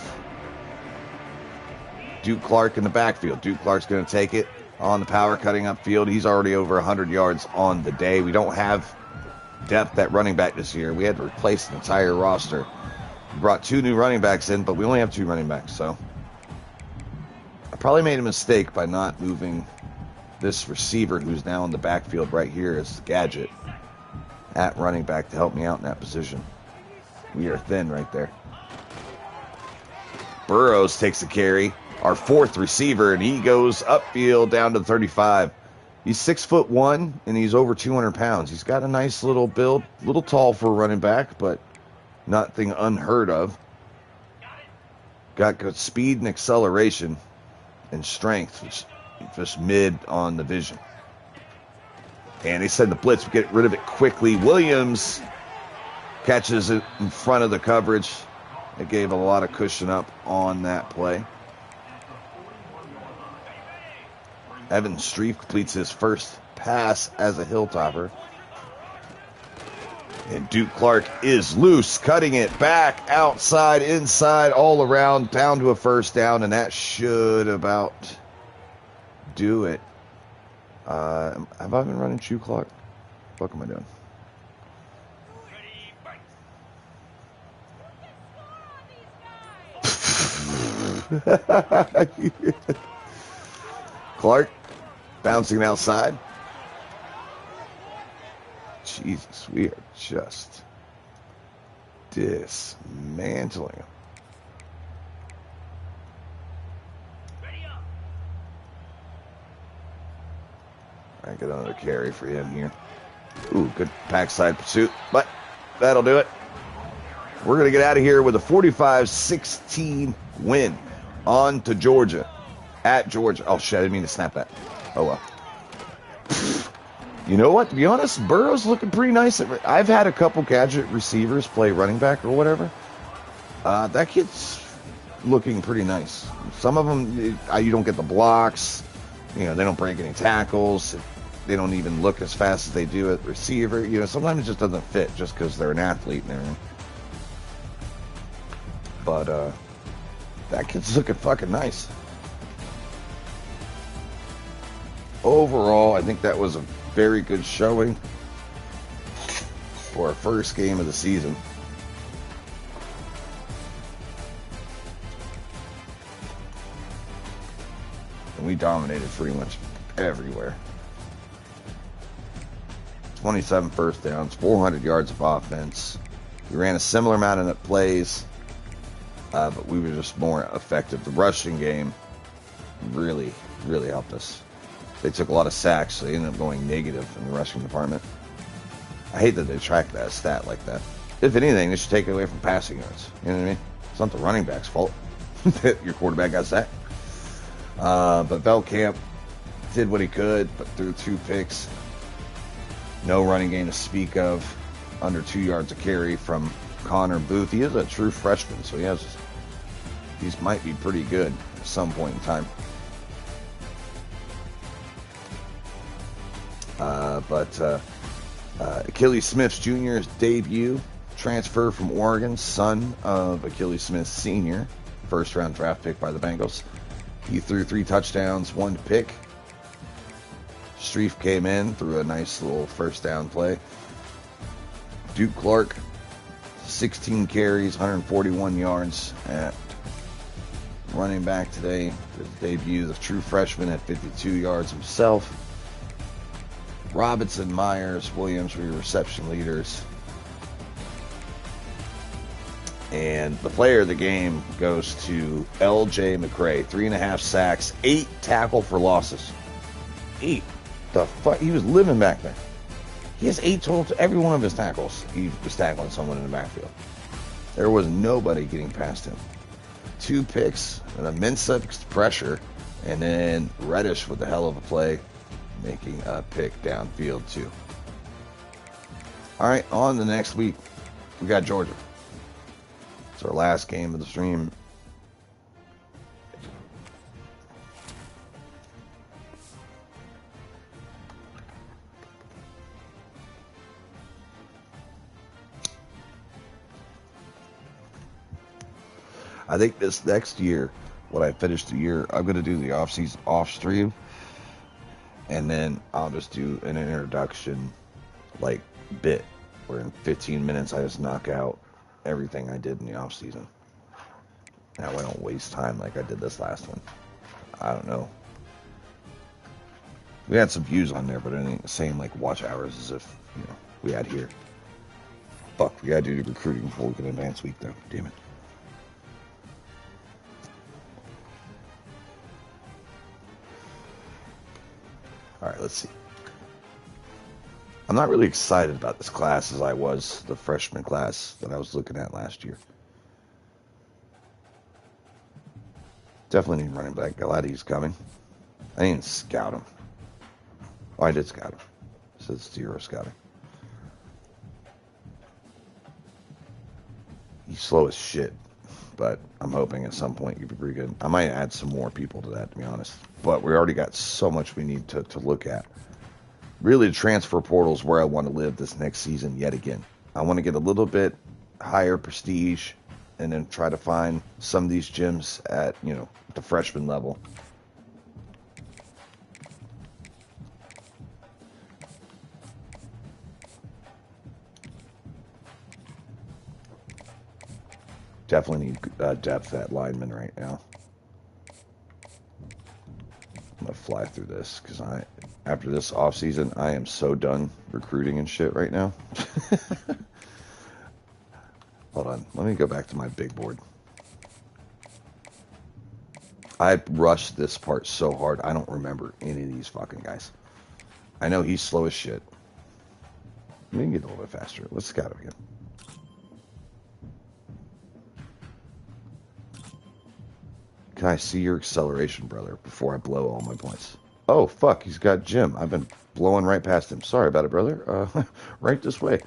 Duke Clark in the backfield. Duke Clark's going to take it on the power cutting upfield. He's already over 100 yards on the day. We don't have depth at running back this year. We had to replace the entire roster. We brought 2 new running backs in, but we only have 2 running backs, so I probably made a mistake by not moving this receiver who's now in the backfield right here as Gadget at running back to help me out in that position. We are thin right there. Burrows takes the carry, our 4th receiver, and he goes upfield down to the 35. He's 6'1", and he's over 200 pounds. He's got a nice little build, a little tall for a running back, but nothing unheard of. Got good speed and acceleration and strength, which just mid on the vision. And they send the blitz, we get rid of it quickly. Williams catches it in front of the coverage. It gave a lot of cushion up on that play. Evan Streif completes his first pass as a Hilltopper. And Duke Clark is loose, cutting it back, outside, inside, all around, down to a first down, and that should about do it. Have I been running Chew Clock? What am I doing? Clark bouncing outside. Jesus, we are just dismantling him. I get another carry for him here. Ooh, good backside pursuit, but that'll do it. We're going to get out of here with a 45-16 win on to Georgia. At Georgia. Oh, shit, I didn't mean to snap that. Oh, well. You know what? To be honest, Burrow's looking pretty nice. I've had a couple gadget receivers play running back or whatever. That kid's looking pretty nice. Some of them, you don't get the blocks. You know, they don't break any tackles. They don't even look as fast as they do at receiver. You know, sometimes it just doesn't fit just because they're an athlete and everything. But that kid's looking fucking nice. Overall, I think that was a very good showing for our first game of the season. And we dominated pretty much everywhere. 27 first downs, 400 yards of offense. We ran a similar amount of plays, but we were just more effective. The rushing game really, really helped us. They took a lot of sacks, so they ended up going negative in the rushing department. I hate that they track that stat like that. If anything, they should take it away from passing yards. You know what I mean? It's not the running back's fault that your quarterback got sacked. But Beltcamp did what he could, but threw 2 picks. No running game to speak of. Under 2 yards a carry from Connor Booth. He is a true freshman, so he might be pretty good at some point in time. Achilles Smith Jr.'s debut, transfer from Oregon, son of Achilles Smith Sr., first-round draft pick by the Bengals. He threw 3 touchdowns, 1 pick. Streif came in, threw a nice little first down play. Duke Clark, 16 carries, 141 yards at running back today. His debut, the true freshman at 52 yards himself. Robinson, Myers, Williams were your reception leaders. And the player of the game goes to L.J. McCray. 3.5 sacks, 8 tackle for losses. 8. The fuck? He was living back there. He has 8 total to every one of his tackles. He was tackling someone in the backfield. There was nobody getting past him. 2 picks, an immense pressure, and then Reddish with a hell of a play, making a pick downfield too. All right, on the next week, we got Georgia. It's our last game of the stream. I think this next year, when I finish the year, I'm going to do the off-season off-stream, and then I'll just do an introduction, like, bit, where in 15 minutes I just knock out everything I did in the off-season. That way I don't waste time like I did this last one. I don't know. We had some views on there, but it ain't the same, like, watch hours as if, you know, we had here. Fuck, we got to do the recruiting before we can advance week, though. Damn it. All right, let's see. I'm not really excited about this class as I was the freshman class that I was looking at last year. Definitely need running back. Glad he's coming. I didn't scout him. Oh, I did scout him. It says 0 scouting. He's slow as shit, but I'm hoping at some point he'll be pretty good. I might add some more people to that, to be honest. But we already got so much we need to look at. Really, the transfer portal is where I want to live this next season yet again. I want to get a little bit higher prestige and then try to find some of these gyms at, you know, the freshman level. Definitely need depth at lineman right now. I'm going to fly through this because after this offseason, I am so done recruiting and shit right now. Hold on. Let me go back to my big board. I rushed this part so hard, I don't remember any of these fucking guys. I know he's slow as shit. Let me get a little bit faster. Let's scout him again. Can I see your acceleration, brother, before I blow all my points? Oh, fuck, he's got Jim. I've been blowing right past him. Sorry about it, brother. Right this way.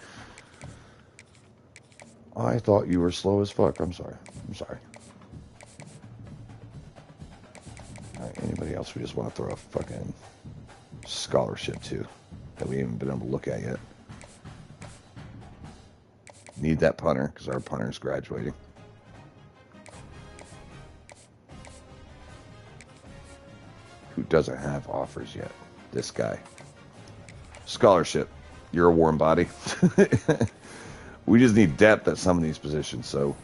I thought you were slow as fuck. I'm sorry. I'm sorry. All right, anybody else we just want to throw a fucking scholarship to that we haven't been able to look at yet? Need that punter because our punter's graduating. Who doesn't have offers yet? This guy. Scholarship. You're a warm body. We just need depth at some of these positions, so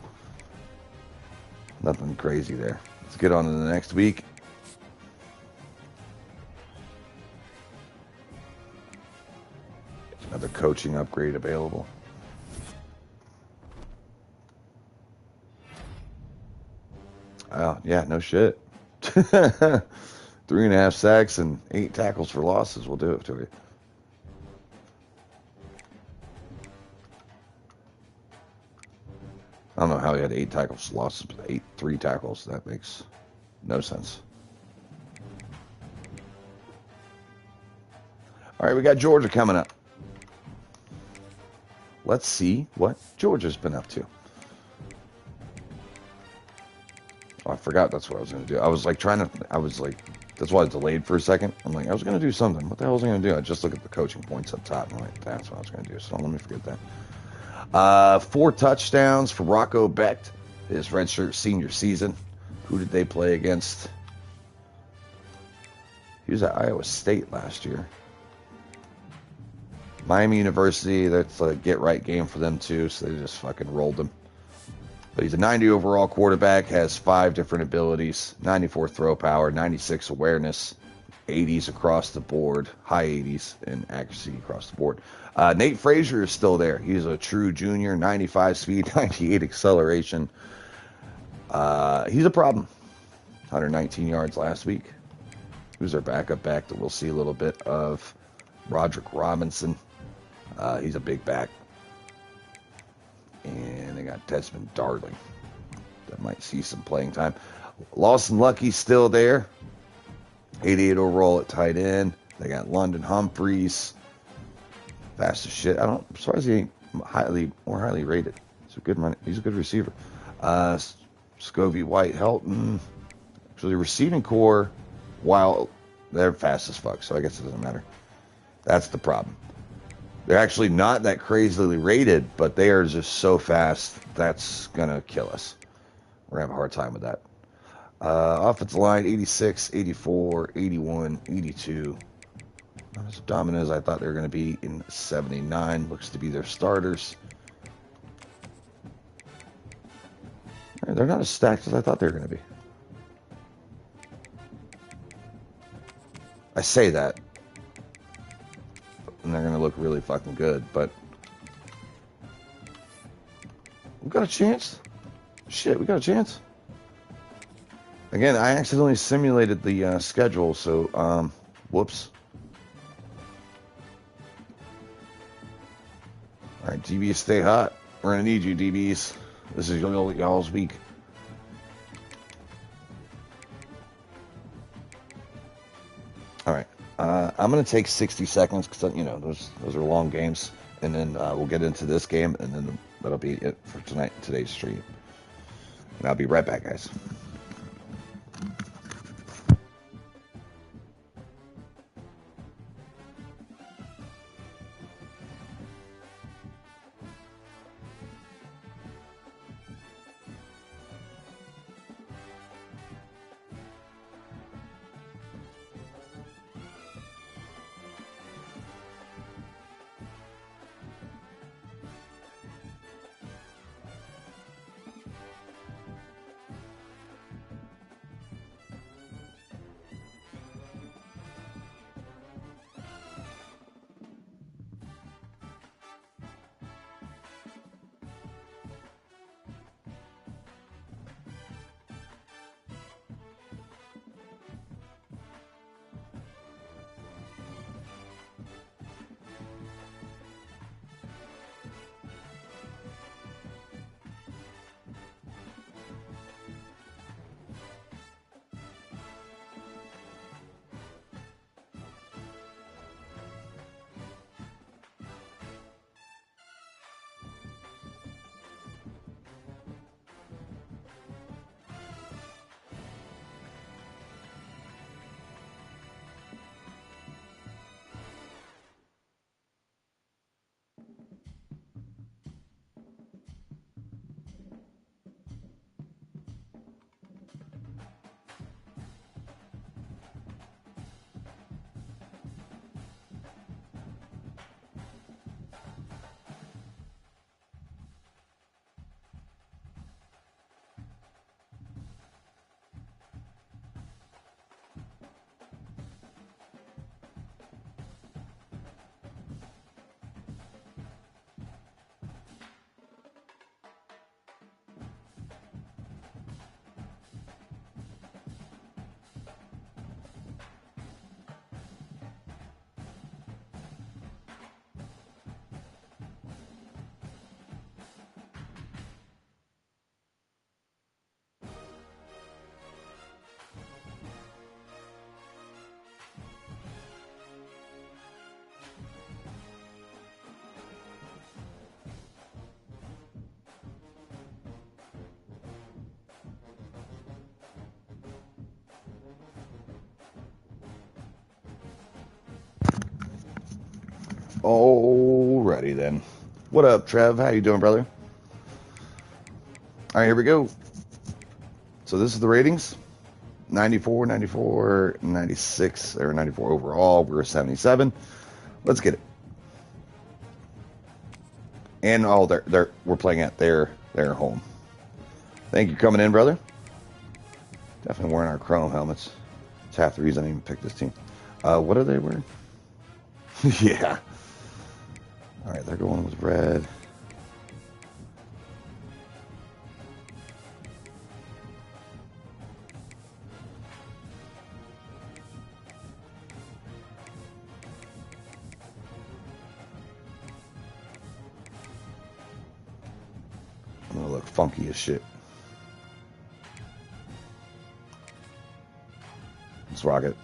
nothing crazy there. Let's get on to the next week. Another coaching upgrade available. Oh, yeah, no shit. 3.5 sacks and 8 tackles for losses will do it to you. I don't know how he had 8 tackles for losses, but 3 tackles. That makes no sense. All right, we got Georgia coming up. Let's see what Georgia's been up to. Oh, I forgot that's what I was going to do. I was like that's why I delayed for a second. I'm like, I was going to do something. What the hell was I going to do? I just look at the coaching points up top. And I'm like, that's what I was going to do. So don't let me forget that. 4 touchdowns for Rocco Becht, his redshirt senior season. Who did they play against? He was at Iowa State last year. Miami University, that's a get-right game for them, too, so they just fucking rolled him. But he's a 90 overall quarterback, has 5 different abilities, 94 throw power, 96 awareness, 80s across the board, high 80s, and accuracy across the board. Nate Frazier is still there. He's a true junior, 95 speed, 98 acceleration. He's a problem. 119 yards last week. Who's their backup back that we'll see a little bit of? Roderick Robinson. He's a big back. And they got Desmond Darling. That might see some playing time. Lawson Lucky's still there. 88 overall at tight end. They got London Humphreys. Fast as shit. I'm surprised he ain't more highly rated. He's a good receiver. Scovey White Helton. Actually, receiving core, while they're fast as fuck, so I guess it doesn't matter. That's the problem. They're actually not that crazily rated, but they are just so fast, that's going to kill us. We're going to have a hard time with that. Offensive line, 86, 84, 81, 82. Not as dominant as I thought they were going to be in 79. Looks to be their starters. They're not as stacked as I thought they were going to be. I say that. And they're going to look really fucking good, but we got a chance. Shit, we got a chance. Again, I accidentally simulated the schedule, so, whoops. All right, DBs, stay hot. We're going to need you, DBs. This is y'all's week. All right. I'm going to take 60 seconds because, you know, those are long games. And then we'll get into this game, and then that'll be it for today's stream. And I'll be right back, guys. Alrighty then. What up, Trev? How you doing, brother? All right, here we go. So this is the ratings. 94, 94, 96, or 94 overall. We're 77. Let's get it. And we're playing at their home. Thank you for coming in, brother. Definitely wearing our chrome helmets. It's half the reason I even picked this team. What are they wearing? Yeah. All right, they're going with red. I'm gonna look funky as shit. Let's rock it.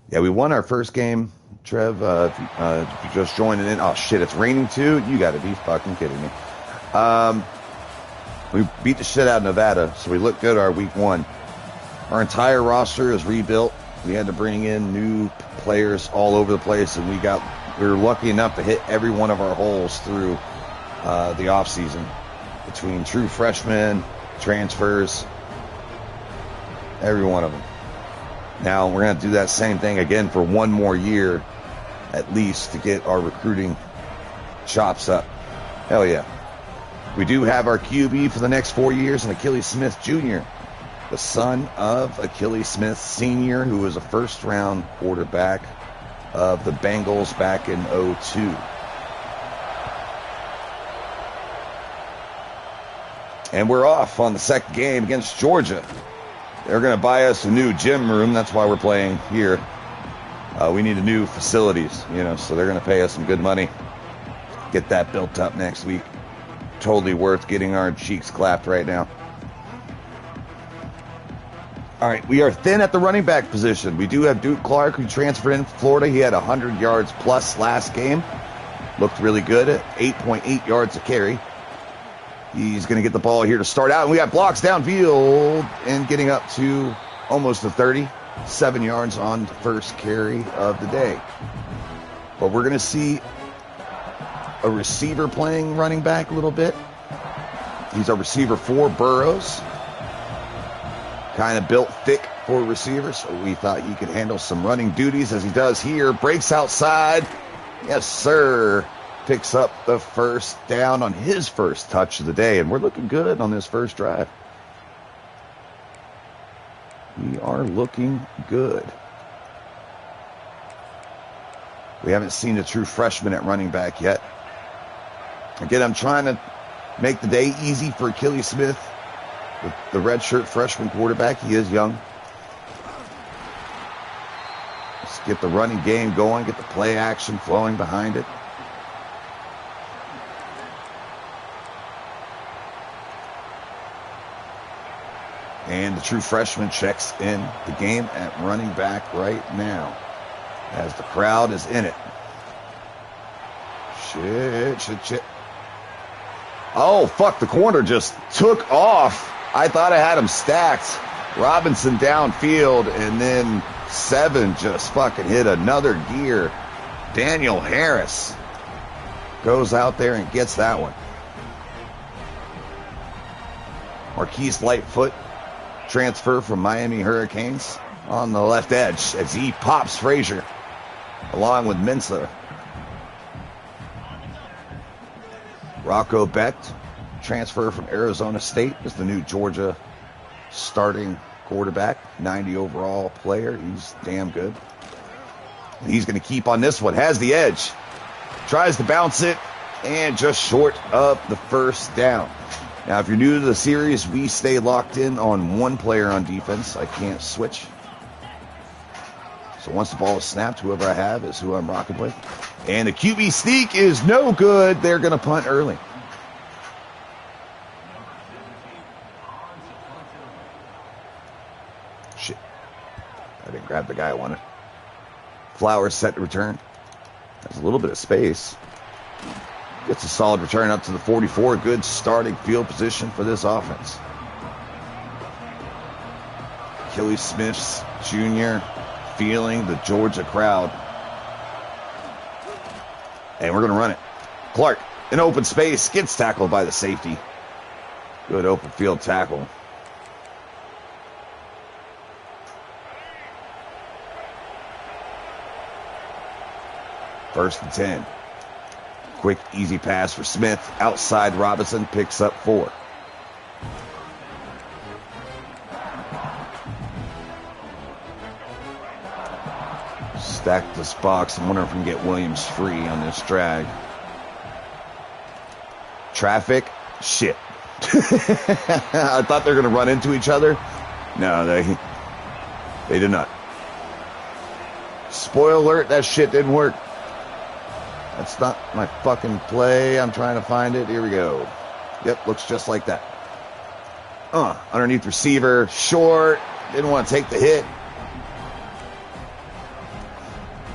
Yeah, we won our first game. Trev, if you just joining in. Oh, shit, it's raining too? You gotta be fucking kidding me. We beat the shit out of Nevada, so we look good our week 1. Our entire roster is rebuilt. We had to bring in new players all over the place, and we were lucky enough to hit every one of our holes through the off season, between true freshmen, transfers, every one of them. Now we're going to do that same thing again for one more year, at least, to get our recruiting chops up. Hell yeah. We do have our QB for the next 4 years, and Achilles Smith Jr., the son of Achilles Smith Sr., who was a first-round quarterback of the Bengals back in 2002. And we're off on the second game against Georgia. They're going to buy us a new gym room. That's why we're playing here. We need a new facilities, so they're going to pay us some good money. Get that built up next week. Totally worth getting our cheeks clapped right now. All right, we are thin at the running back position. We do have Duke Clark, who transferred in from Florida. He had 100 yards plus last game. Looked really good at 8.8 yards a carry. He's going to get the ball here to start out. And we got blocks downfield and getting up to almost the 30. 7 yards on the first carry of the day. But we're going to see a receiver playing running back a little bit. He's a receiver for Burrows. Kind of built thick for receivers, so we thought he could handle some running duties as he does here. Breaks outside. Yes, sir. Picks up the first down on his first touch of the day, and we're looking good on this first drive. We are looking good. We haven't seen a true freshman at running back yet. Again, I'm trying to make the day easy for Achilles Smith, the redshirt freshman quarterback. He is young. Let's get the running game going, get the play action flowing behind it. And the true freshman checks in the game at running back right now, as the crowd is in it. Shit. Oh, fuck, the corner just took off. I thought I had him stacked. Robinson downfield, and then 7 just fucking hit another gear. Daniel Harris goes out there and gets that one. Marquise Lightfoot, transfer from Miami Hurricanes, on the left edge as he pops Frazier along with Mensah. Rocco Becht, transfer from Arizona State, is the new Georgia starting quarterback. 90 overall player. He's damn good. And he's going to keep on this one. Has the edge. Tries to bounce it, and just short of the first down. Now, if you're new to the series, we stay locked in on one player on defense. I can't switch. So once the ball is snapped, whoever I have is who I'm rocking with. And the QB sneak is no good. They're going to punt early. Shit. I didn't grab the guy I wanted. Flowers set to return. There's a little bit of space. Gets a solid return up to the 44. Good starting field position for this offense. Achilles Smith Jr. feeling the Georgia crowd. And we're going to run it. Clark in open space. Gets tackled by the safety. Good open field tackle. First and 10. Quick, easy pass for Smith. Outside, Robinson picks up 4. Stack this box. I'm wondering if we can get Williams free on this drag. Traffic? Shit. I thought they were going to run into each other. No, they did not. Spoiler alert, that shit didn't work. That's not my fucking play. I'm trying to find it. Here we go. Yep, looks just like that. Underneath receiver. Short. Didn't want to take the hit.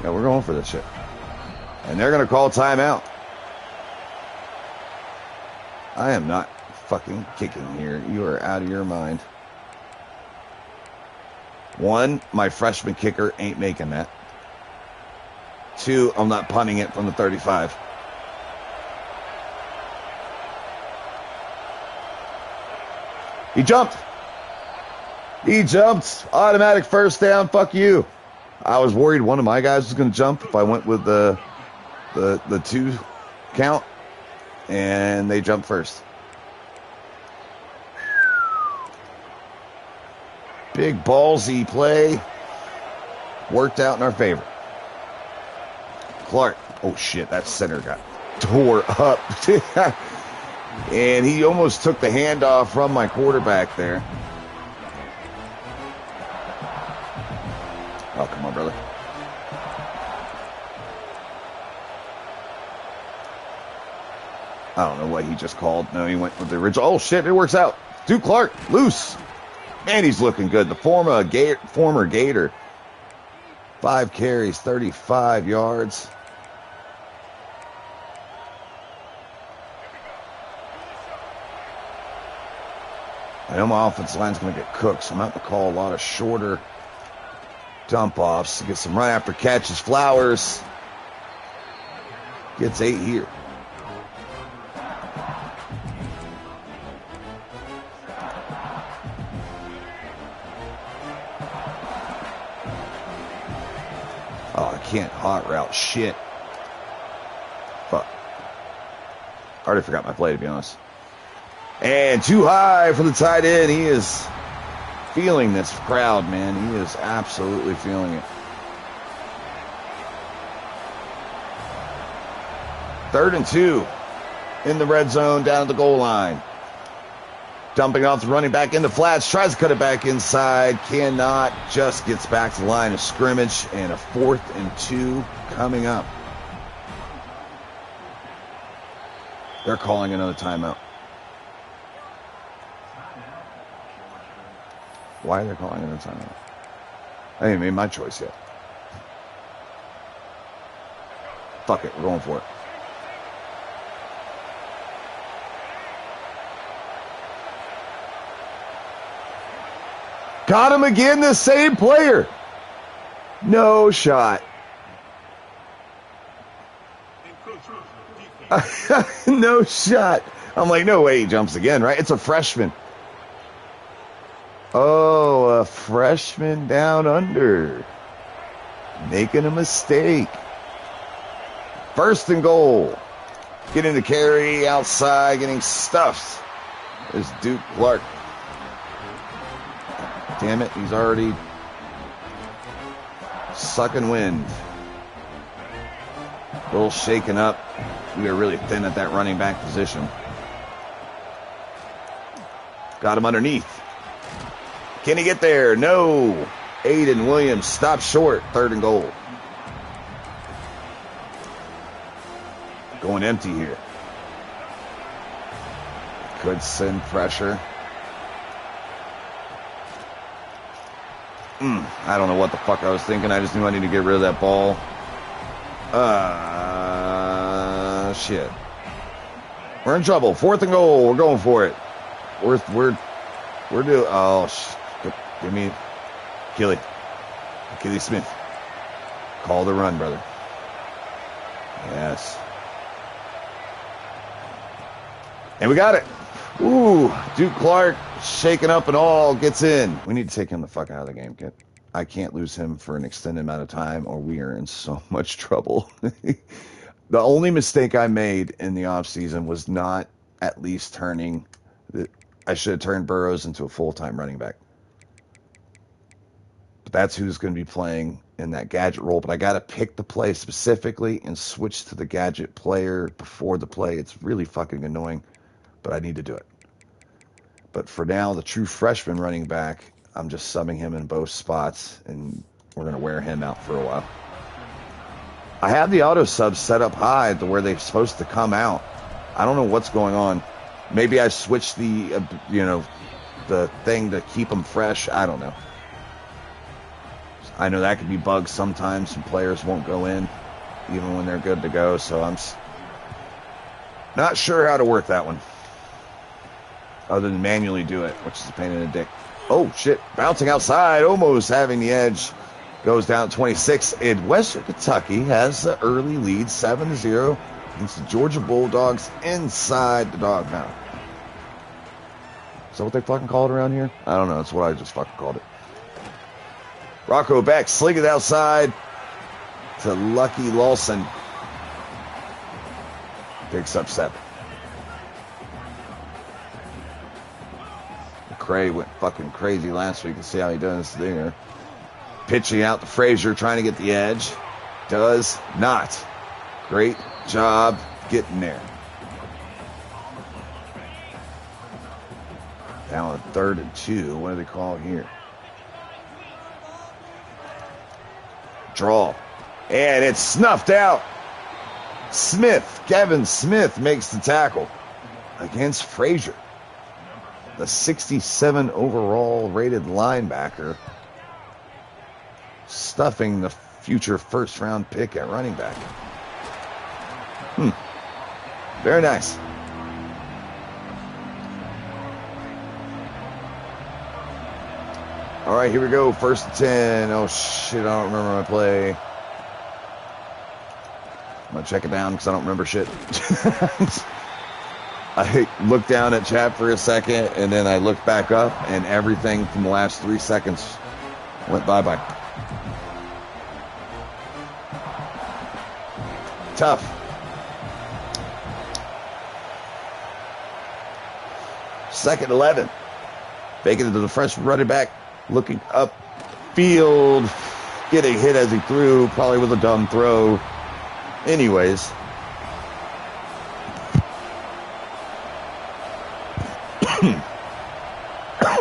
Yeah, we're going for this shit. And they're going to call timeout. I am not fucking kicking here. You are out of your mind. 1, my freshman kicker ain't making that. 2, I'm not punting it from the 35. He jumped. He jumped. Automatic first down. Fuck you. I was worried one of my guys was going to jump if I went with the 2 count, and they jumped first. Big ballsy play. Worked out in our favor. Clark. Oh, shit. That center got tore up. And he almost took the handoff from my quarterback there. Oh, come on, brother. I don't know what he just called. No, he went with the original. Oh, shit. It works out. Duke Clark. Loose. Man, he's looking good. The former Gator. 5 carries, 35 yards. I know my offensive line's going to get cooked, so I'm going to have to call a lot of shorter dump-offs to get some run after catches. Flowers gets 8 here. Oh, I can't hot route shit. Fuck. I already forgot my play, to be honest. And too high for the tight end. He is feeling this crowd, man. He is absolutely feeling it. 3rd and 2 in the red zone down at the goal line. Dumping off the running back into flats. Tries to cut it back inside. Cannot. Just gets back to the line of scrimmage. And a 4th and 2 coming up. They're calling another timeout. Why are they calling another timeout? I ain't made my choice yet. Fuck it. We're going for it. Got him again, the same player. No shot. No shot. I'm like, no way he jumps again, right? It's a freshman. Oh, a freshman down under. Making a mistake. 1st and goal. Getting the carry outside, getting stuffed. There's Duke Clark. Damn it, he's already sucking wind. A little shaken up. We are really thin at that running back position. Got him underneath. Can he get there? No. Aiden Williams stopped short. 3rd and goal. Going empty here. Could send pressure. I don't know what the fuck I was thinking. I just knew I needed to get rid of that ball. Shit. We're in trouble. 4th and goal. We're going for it. We're doing. Oh, give me Achilles Smith. Call the run, brother. Yes. And we got it. Ooh, Duke Clark shaking up and all gets in. We need to take him the fuck out of the game, kid. I can't lose him for an extended amount of time or we are in so much trouble. The only mistake I made in the offseason was not at least turning I should have turned Burrows into a full-time running back. But that's who's going to be playing in that gadget role. But I got to pick the play specifically and switch to the gadget player before the play. It's really fucking annoying, but I need to do it. But for now, the true freshman running back, I'm just subbing him in both spots, and we're going to wear him out for a while. I have the auto subs set up high to where they're supposed to come out. I don't know what's going on. Maybe I switched the, the thing to keep them fresh. I don't know. I know that could be bugged sometimes. Some players won't go in even when they're good to go. So I'm not sure how to work that one other than manually do it, which is a pain in the dick. Oh, shit. Bouncing outside, almost having the edge. Goes down 26. And Western Kentucky has the early lead, 7-0 against the Georgia Bulldogs inside the dog pound. Is that what they fucking call it around here? I don't know. That's what I just fucking called it. Rocco back, sling it outside to Lucky Lawson. Picks up 7. McCray went fucking crazy last week. Let's see how he does there. Pitching out to Frazier, trying to get the edge. Does not. Great job getting there. Now on 3rd and 2. What do they call here? Draw. And it's snuffed out. Kevin Smith makes the tackle against Frazier. The 67 overall rated linebacker. Stuffing the future first-round pick at running back. Very nice. All right, here we go. 1st and 10. Oh, shit, I don't remember my play. I'm going to check it down because I don't remember shit. I looked down at chat for a second, and then I looked back up, and everything from the last 3 seconds went bye-bye. Tough. Second 11. Baking into the freshman running back. Looking up field. Getting hit as he threw. Probably with a dumb throw. Anyways.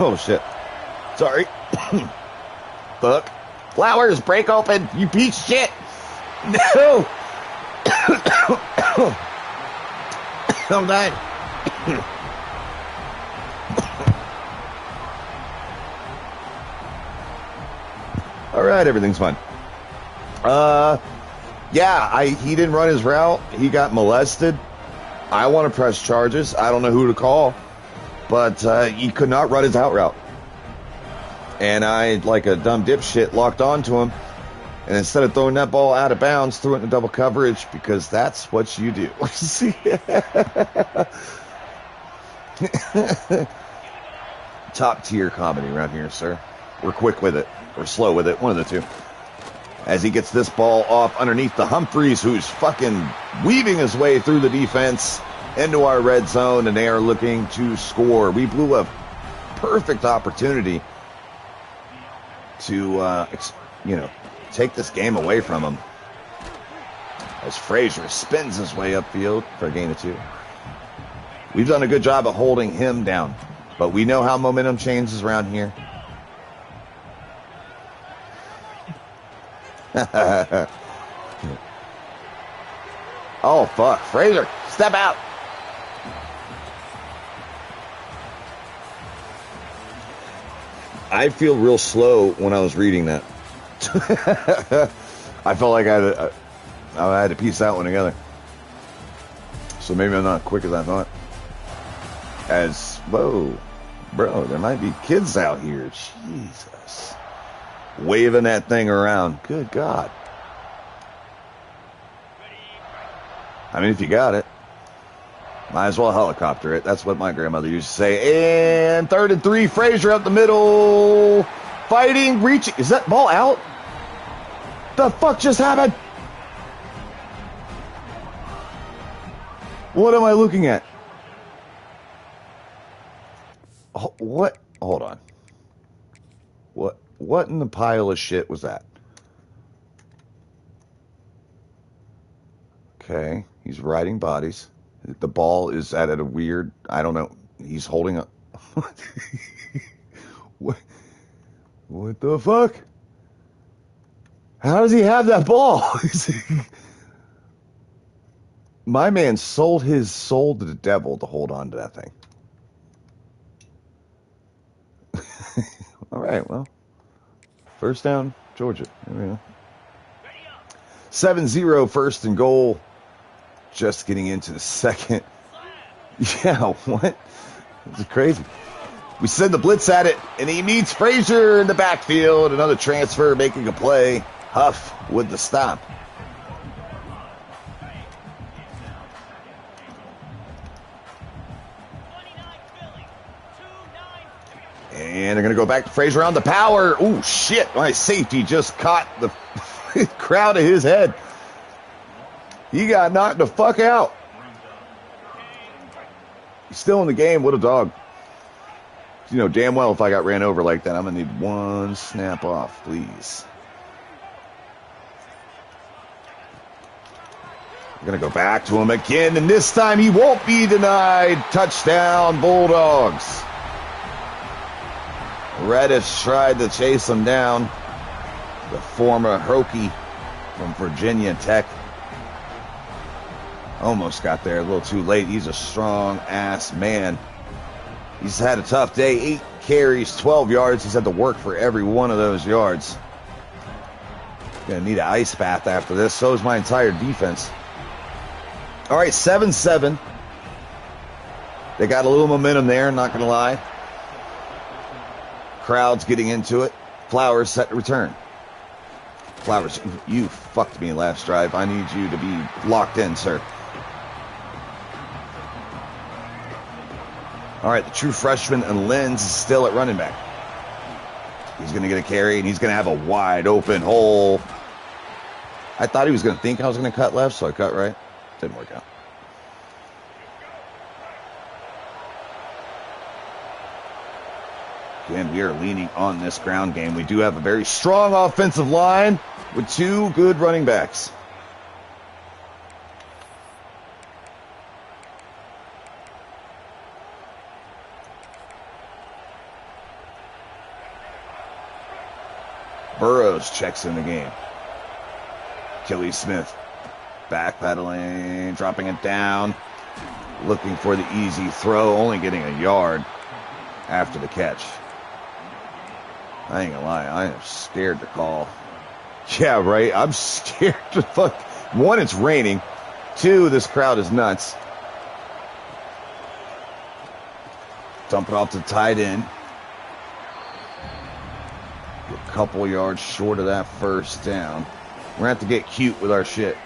Oh, shit. Sorry. Fuck. Flowers, break open. You piece of shit. No. I'm dying. All right, everything's fine. Yeah, he didn't run his route. He got molested. I want to press charges. I don't know who to call, but he could not run his out route. And I, like a dumb dipshit, locked onto him. And instead of throwing that ball out of bounds, threw it into double coverage because that's what you do. Top tier comedy around here, sir. We're quick with it. Or slow with it. One of the two. As he gets this ball off underneath the Humphreys, who's fucking weaving his way through the defense into our red zone, and they are looking to score. We blew a perfect opportunity to, take this game away from him. As Frazier spins his way upfield for a gain of 2. We've done a good job of holding him down, but we know how momentum changes around here. Oh, fuck. Frazier, step out. I feel real slow when I was reading that. I felt like I had to piece that one together. So maybe I'm not quick as I thought. Whoa, bro, there might be kids out here. Jesus. Waving that thing around. Good God. I mean, if you got it, might as well helicopter it. That's what my grandmother used to say. And 3rd and 3, Frazier up the middle. fighting, reaching. Is that ball out? The fuck just happened? What am I looking at? What? Hold on. What in the pile of shit was that? Okay, he's riding bodies. The ball is at a weird, I don't know. He's holding a... What the fuck? How does he have that ball? My man sold his soul to the devil to hold on to that thing. All right, well. First down, Georgia. 7-0, first and goal. Just getting into the second. Yeah, what? This is crazy. We send the blitz at it, and he meets Frazier in the backfield. Another transfer making a play. Huff with the stop. And they're going to go back to Frazier on the power. Oh, shit. My safety just caught the crown of his head. He got knocked the fuck out. He's still in the game. What a dog. You know damn well if I got ran over like that, I'm going to need one snap off, please. We're going to go back to him again, and this time he won't be denied. Touchdown, Bulldogs. Reddish tried to chase him down. The former Hokie from Virginia Tech. Almost got there a little too late. He's a strong-ass man. He's had a tough day. 8 carries, 12 yards. He's had to work for every one of those yards. Gonna need an ice bath after this. So is my entire defense. All right, 7-7. They got a little momentum there, not gonna lie. Crowd's getting into it. Flowers set to return. Flowers, you fucked me last drive. I need you to be locked in, sir. All right, the true freshman and Lenz is still at running back. He's going to get a carry, and he's going to have a wide open hole. I thought he was going to think I was going to cut left, so I cut right. Didn't work out. Again, we are leaning on this ground game. We do have a very strong offensive line with 2 good running backs. Burrows checks in the game. Kelly Smith backpedaling, dropping it down, looking for the easy throw, only getting a yard after the catch. I ain't gonna lie, I am scared to call. Yeah, right, I'm scared to fuck. 1, it's raining. 2, this crowd is nuts. Dump it off to the tight end. A couple yards short of that first down. We're going to have to get cute with our shit.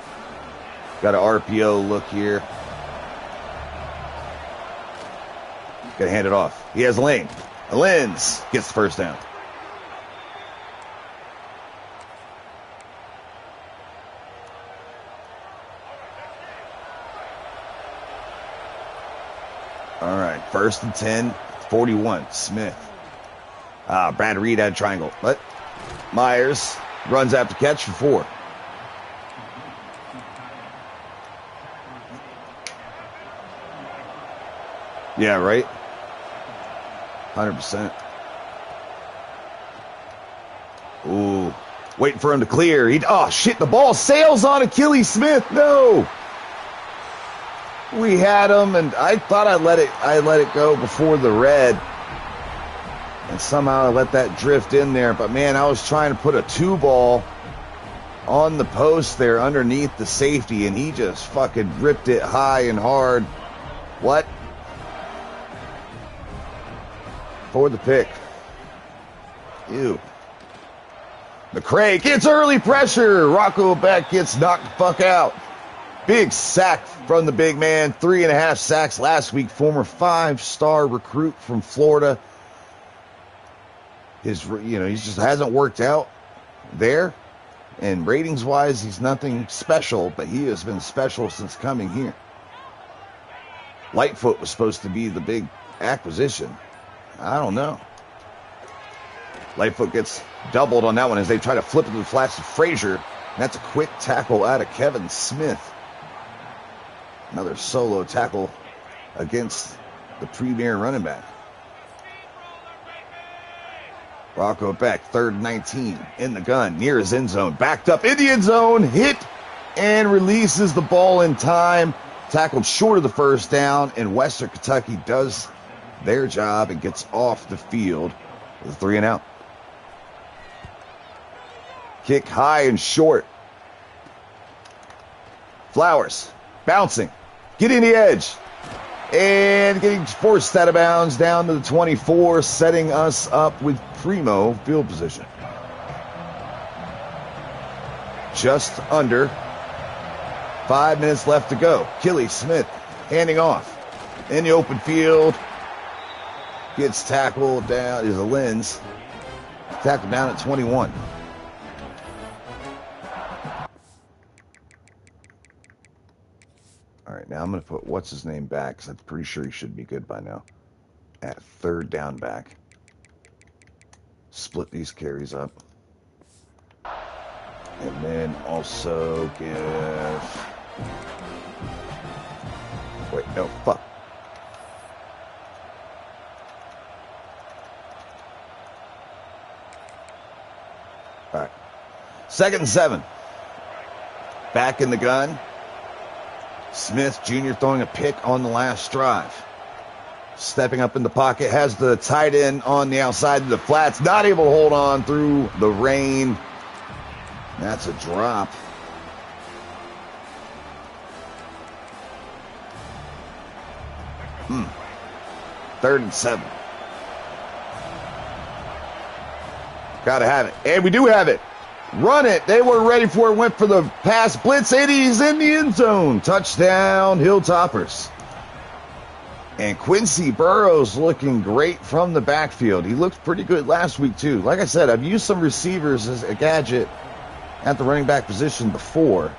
Got an RPO look here. Got to hand it off. He has Lane. Lenz gets the first down. All right, 1st and 10, 41, Smith. Brad Reed had a triangle, but Myers runs after catch for 4. Yeah, right? 100%. Ooh, waiting for him to clear. Oh, shit, the ball sails on Achilles Smith. No. We had him, and I thought I let it go before the red. And somehow I let that drift in there. But, man, I was trying to put a 2-ball on the post there underneath the safety, and he just fucking ripped it high and hard. What? For the pick. Ew. McCray gets early pressure. Rocco Beck gets knocked the fuck out. Big sack from the big man. 3.5 sacks last week. Former 5-star recruit from Florida. he just hasn't worked out there. And ratings-wise, he's nothing special, but he has been special since coming here. Lightfoot was supposed to be the big acquisition. I don't know. Lightfoot gets doubled on that one as they try to flip it to the flats to Frazier. And that's a quick tackle out of Kevin Smith. Another solo tackle against the premier running back. Rocco back, 3rd and 19, in the gun, near his end zone. Backed up in the end zone, hit, and releases the ball in time. Tackled short of the first down, and Western Kentucky does their job and gets off the field with a 3 and out. Kick high and short. Flowers, bouncing, getting the edge. And getting forced out of bounds down to the 24, setting us up with primo field position. Just under 5 minutes left to go. Killy Smith handing off in the open field. Gets tackled down, is a lens. Tackled down at 21. All right, now I'm going to put what's-his-name back because I'm pretty sure he should be good by now. At 3rd down back. Split these carries up. And then also give... Wait, no, fuck. All right. 2nd and 7. Back in the gun. Smith Jr. throwing a pick on the last drive. Stepping up in the pocket, has the tight end on the outside of the flats. Not able to hold on through the rain. That's a drop. Third and 7. Gotta have it. And we do have it. Run it. They were ready for it. Went for the pass blitz. And he's in the end zone. Touchdown, Hilltoppers. And Quincy Burrows looking great from the backfield. He looked pretty good last week, too. Like I said, I've used some receivers as a gadget at the running back position before.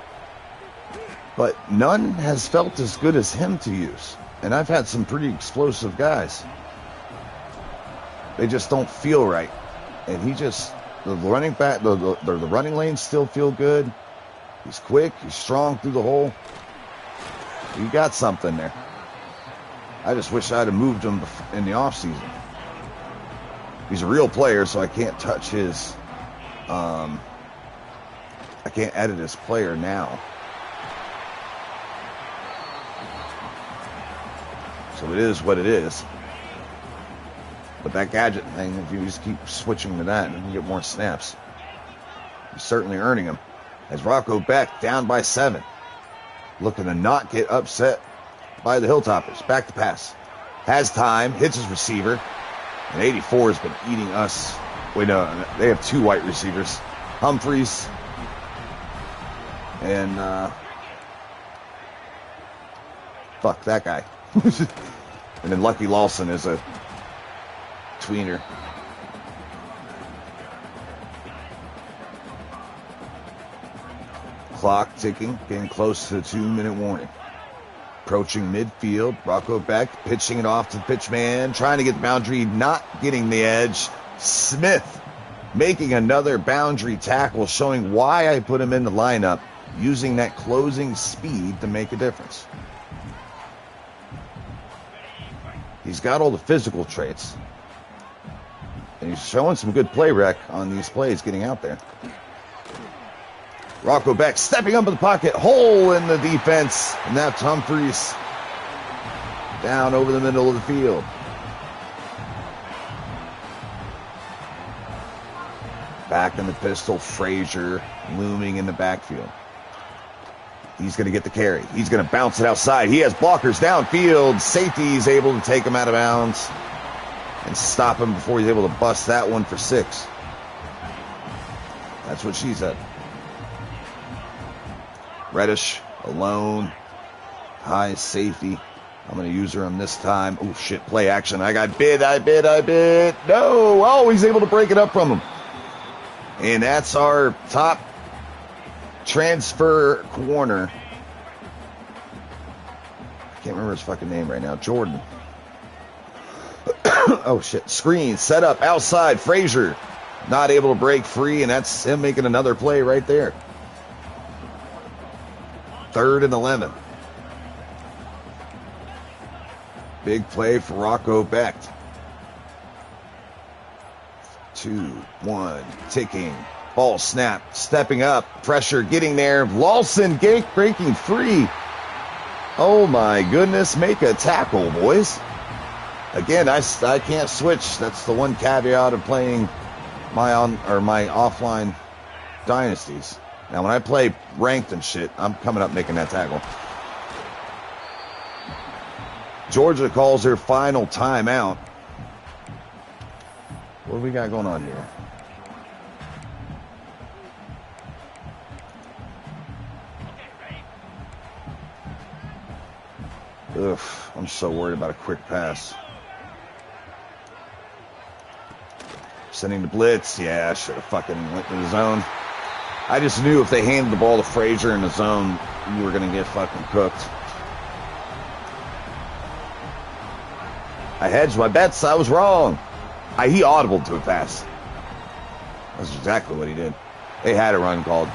But none has felt as good as him to use. And I've had some pretty explosive guys. They just don't feel right. And he just... The running back, the running lanes still feel good. He's quick. He's strong through the hole. You got something there. I just wish I'd have moved him in the offseason. He's a real player, so I can't touch his... I can't edit his player now. So it is what it is. But that gadget thing, if you just keep switching to that, you can get more snaps. He's certainly earning them. As Rocco Beck down by 7. Looking to not get upset by the Hilltoppers. Back to pass. Has time. Hits his receiver. And 84 has been eating us. Wait, no. They have 2 white receivers. Humphreys. And, fuck, that guy. And then Lucky Lawson is a tweener. Clock ticking, getting close to the 2-minute warning. Approaching midfield, Rocco Beck pitching it off to the pitchman, trying to get the boundary, not getting the edge. Smith making another boundary tackle, showing why I put him in the lineup, using that closing speed to make a difference. He's got all the physical traits. And he's showing some good play rec on these plays getting out there. Rocco Beck stepping up in the pocket. Hole in the defense. And that's Humphreys down over the middle of the field. Back in the pistol. Frazier looming in the backfield. He's going to get the carry. He's going to bounce it outside. He has blockers downfield. Safety's able to take him out of bounds and stop him before he's able to bust that one for 6. That's what she said. Reddish alone. High safety. I'm going to use her on this time. Oh, shit, play action. I got bid. No! Oh, he's able to break it up from him. And that's our top transfer corner. I can't remember his fucking name right now. Jordan. Oh, shit. Screen, set up, outside. Frazier not able to break free, and that's him making another play right there. 3rd and 11. Big play for Rocco Becht. 2-1, ticking. Ball snap, stepping up, pressure getting there. Lawson breaking free. Oh my goodness, make a tackle, boys. Again, I can't switch. That's the one caveat of playing my offline dynasties. Now, when I play ranked and shit, I'm coming up making that tackle. Georgia calls their final timeout. What do we got going on here? Ugh, I'm so worried about a quick pass. Sending the blitz. Yeah, I should have fucking went to the zone. I just knew if they handed the ball to Frazier in the zone, you were going to get fucking cooked. I hedged my bets. I was wrong. He audibled to a pass. That's exactly what he did. They had a run called.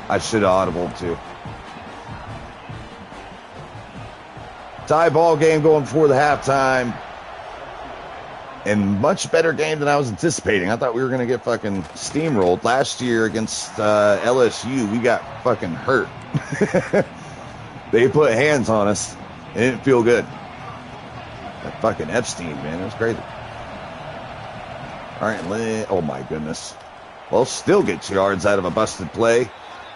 I should have audibled too. Tie ball game going for the halftime. And much better game than I was anticipating. I thought we were going to get fucking steamrolled. Last year against LSU, we got fucking hurt. They put hands on us. It didn't feel good. That fucking Epstein, man. It was crazy. All right, oh my goodness. Well, still gets yards out of a busted play.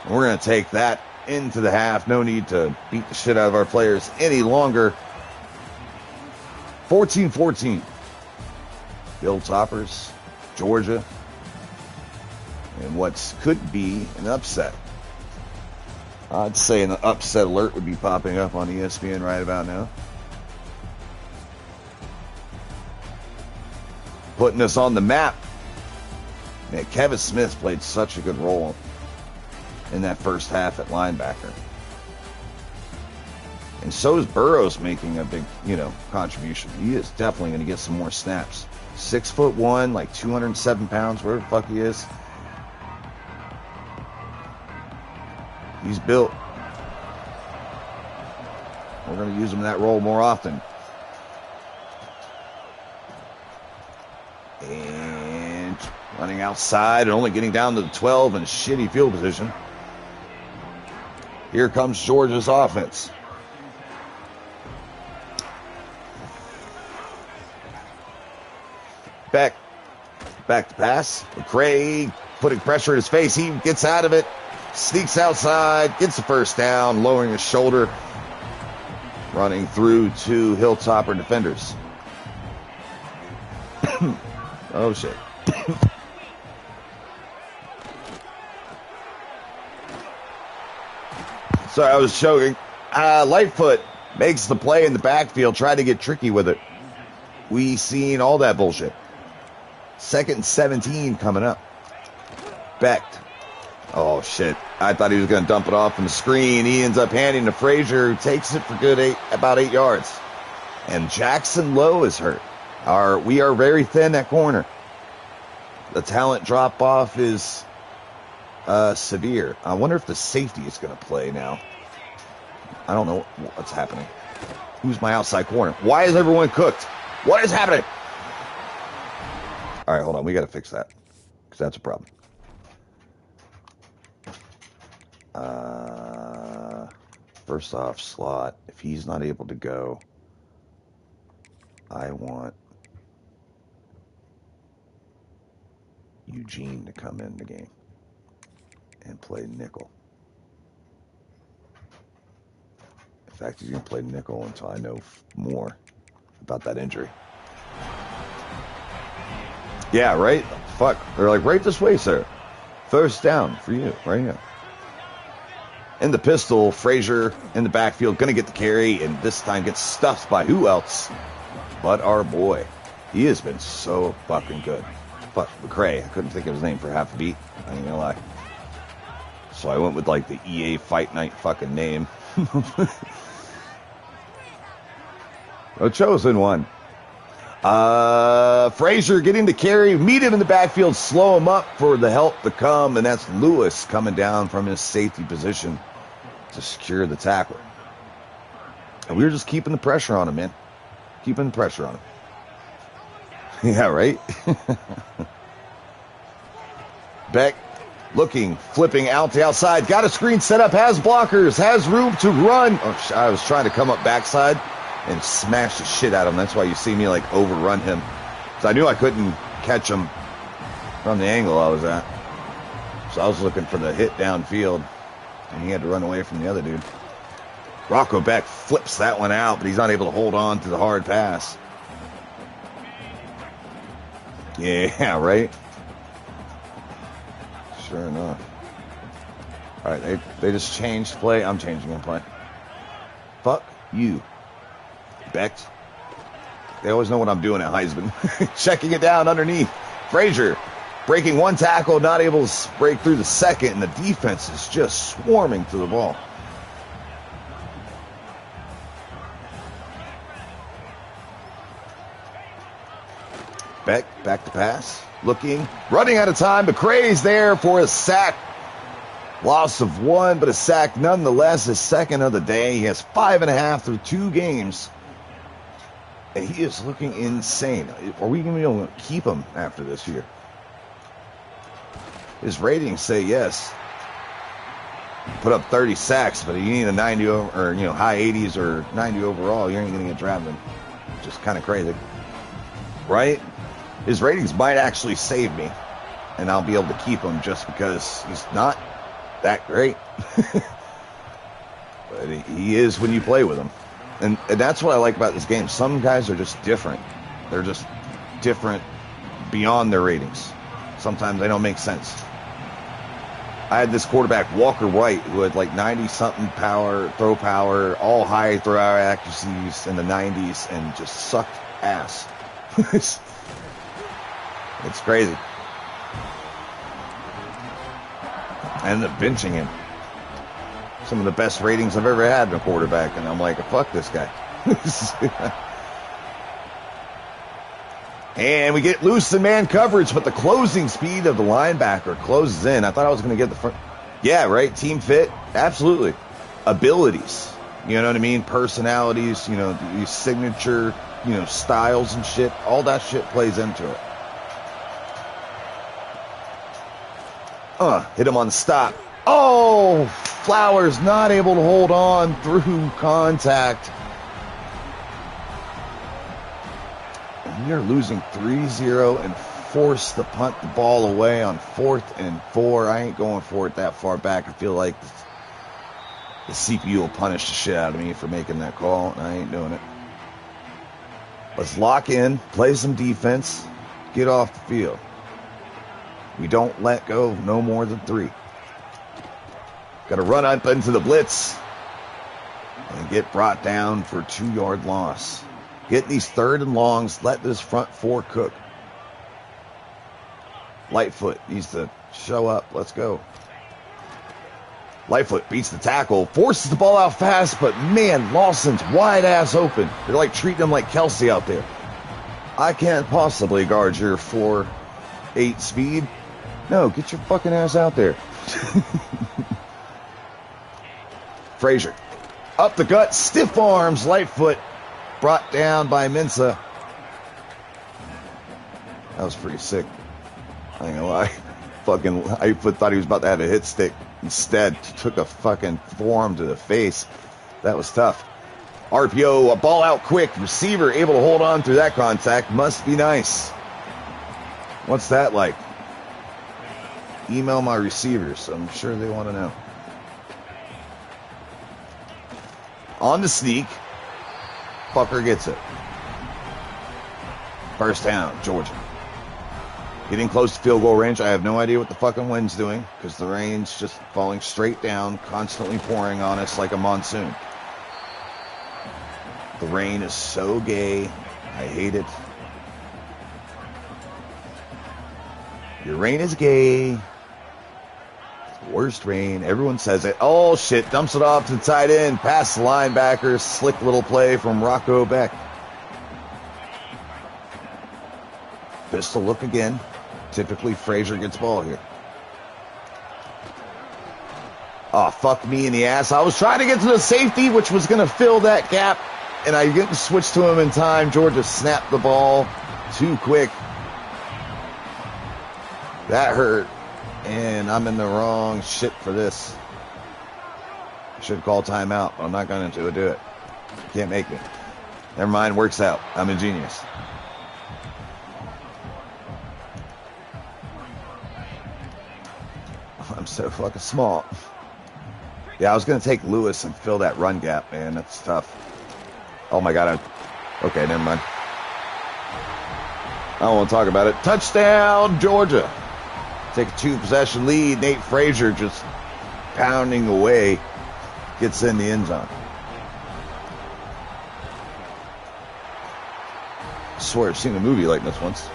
And we're going to take that into the half. No need to beat the shit out of our players any longer. 14-14. Hilltoppers, Georgia, and what could be an upset. I'd say an upset alert would be popping up on ESPN right about now. Putting us on the map. Man, Kevin Smith played such a good role in that first half at linebacker. And so is Burrows making a big, contribution. He is definitely going to get some more snaps. 6'1", like 207 pounds, whatever the fuck he is. He's built. We're going to use him in that role more often. And running outside and only getting down to the 12 in shitty field position. Here comes Georgia's offense. Back to pass. McCray putting pressure in his face. He gets out of it. Sneaks outside. Gets the first down. Lowering his shoulder. Running through two Hilltopper defenders. Oh, shit. Sorry, I was choking. Lightfoot makes the play in the backfield. Tried to get tricky with it. We seen all that bullshit. 2nd and 17 coming up. Becht. Oh, shit. I thought he was going to dump it off from the screen. He ends up handing to Frazier, who takes it for about 8 yards. And Jackson Lowe is hurt. We are very thin at corner. The talent drop-off is severe. I wonder if the safety is going to play now. I don't know what's happening. Who's my outside corner? Why is everyone cooked? What is happening? All right, hold on. We got to fix that because that's a problem. First off, slot. If he's not able to go, I want Eugene to come in the game and play nickel. In fact, he's going to play nickel until I know more about that injury. Yeah, right? Fuck. They're like, right this way, sir. First down for you, right here. in the pistol. Frazier in the backfield, going to get the carry, and this time gets stuffed by who else but our boy. He has been so fucking good. Fuck, McCray. I couldn't think of his name for half a beat. I ain't gonna lie. So I went with like the EA Fight Night fucking name. A chosen one. Frazier getting the carry, meet him in the backfield, slow him up for the help to come, and that's Lewis coming down from his safety position to secure the tackle. And we were just keeping the pressure on him, man. Keeping the pressure on him. Yeah, right? Beck looking, flipping out the outside. Got a screen set up, has blockers, has room to run. Oh, I was trying to come up backside and smash the shit out of him. That's why you see me like overrun him. So I knew I couldn't catch him from the angle I was at. So I was looking for the hit downfield, and he had to run away from the other dude. Rocco Beck flips that one out, but he's not able to hold on to the hard pass. Yeah, right? Sure enough. All right, they just changed play. I'm changing the play. Fuck you, Beck. They always know what I'm doing at Heisman. Checking it down underneath. Frazier breaking one tackle, not able to break through the second, and the defense is just swarming to the ball. Beck, back to pass. Looking, running out of time. McCray's there for a sack. Loss of one, but a sack nonetheless. His second of the day. He has 5.5 through 2 games. And he is looking insane. Are we going to be able to keep him after this year? His ratings say yes. Put up 30 sacks, but you need a 90 or high 80s or 90 overall. You ain't going to get drafted. Just kind of crazy, right? His ratings might actually save me, and I'll be able to keep him just because he's not that great. But he is when you play with him. And that's what I like about this game. Some guys are just different. They're just different beyond their ratings. Sometimes they don't make sense. I had this quarterback, Walker White, who had like 90-something power, throw power, all high throw accuracies in the 90s, and just sucked ass. It's crazy. I ended up benching him. Some of the best ratings I've ever had in a quarterback, and I'm like, fuck this guy. And we get loose in man coverage, but the closing speed of the linebacker closes in. I thought I was going to get the front. Yeah, right. Team fit. Absolutely. Abilities. You know what I mean? Personalities, these signature, styles and shit. All that shit plays into it. Hit him on the stop. Oh, Flowers not able to hold on through contact. And we are losing 3-0 and forced to punt the ball away on 4th and 4. I ain't going for it that far back. I feel like the CPU will punish the shit out of me for making that call, and I ain't doing it. Let's lock in, play some defense, get off the field. We don't let go no more than 3. Got to run up into the blitz and get brought down for a 2-yard loss. Get these 3rd and longs. Let this front 4 cook. Lightfoot needs to show up. Let's go. Lightfoot beats the tackle, forces the ball out fast, but man, Lawson's wide ass open. They're like treating him like Kelsey out there. I can't possibly guard your 4.8 speed. No, get your fucking ass out there. Frazier. Up the gut, stiff arms, Lightfoot. Brought down by Mensah. That was pretty sick. I ain't gonna lie. Fucking Lightfoot thought he was about to have a hit stick. Instead, took a fucking forearm to the face. That was tough. RPO, a ball out quick. Receiver able to hold on through that contact. Must be nice. What's that like? Email my receivers. I'm sure they want to know. On the sneak. Fucker gets it. First down, Georgia. Getting close to field goal range. I have no idea what the fucking wind's doing because the rain's just falling straight down, constantly pouring on us like a monsoon. The rain is so gay. I hate it. Your rain is gay. It's the worst rain. Everyone says it. Oh, shit. Dumps it off to the tight end. Past the linebacker. Slick little play from Rocco Beck. Pistol look again. Typically, Frazier gets ball here. Oh, fuck me in the ass. I was trying to get to the safety, which was going to fill that gap, and I didn't switch to him in time. Georgia snapped the ball too quick. That hurt, and I'm in the wrong shit for this. I should call timeout, but I'm not going to do it. Can't make me. Never mind, works out. I'm a genius. I'm so fucking small. Yeah, I was going to take Lewis and fill that run gap, man. That's tough. Oh, my God. Okay, never mind. I don't want to talk about it. Touchdown, Georgia. Take a 2-possession lead. Nate Frazier just pounding away. Gets in the end zone. I swear I've seen a movie like this once.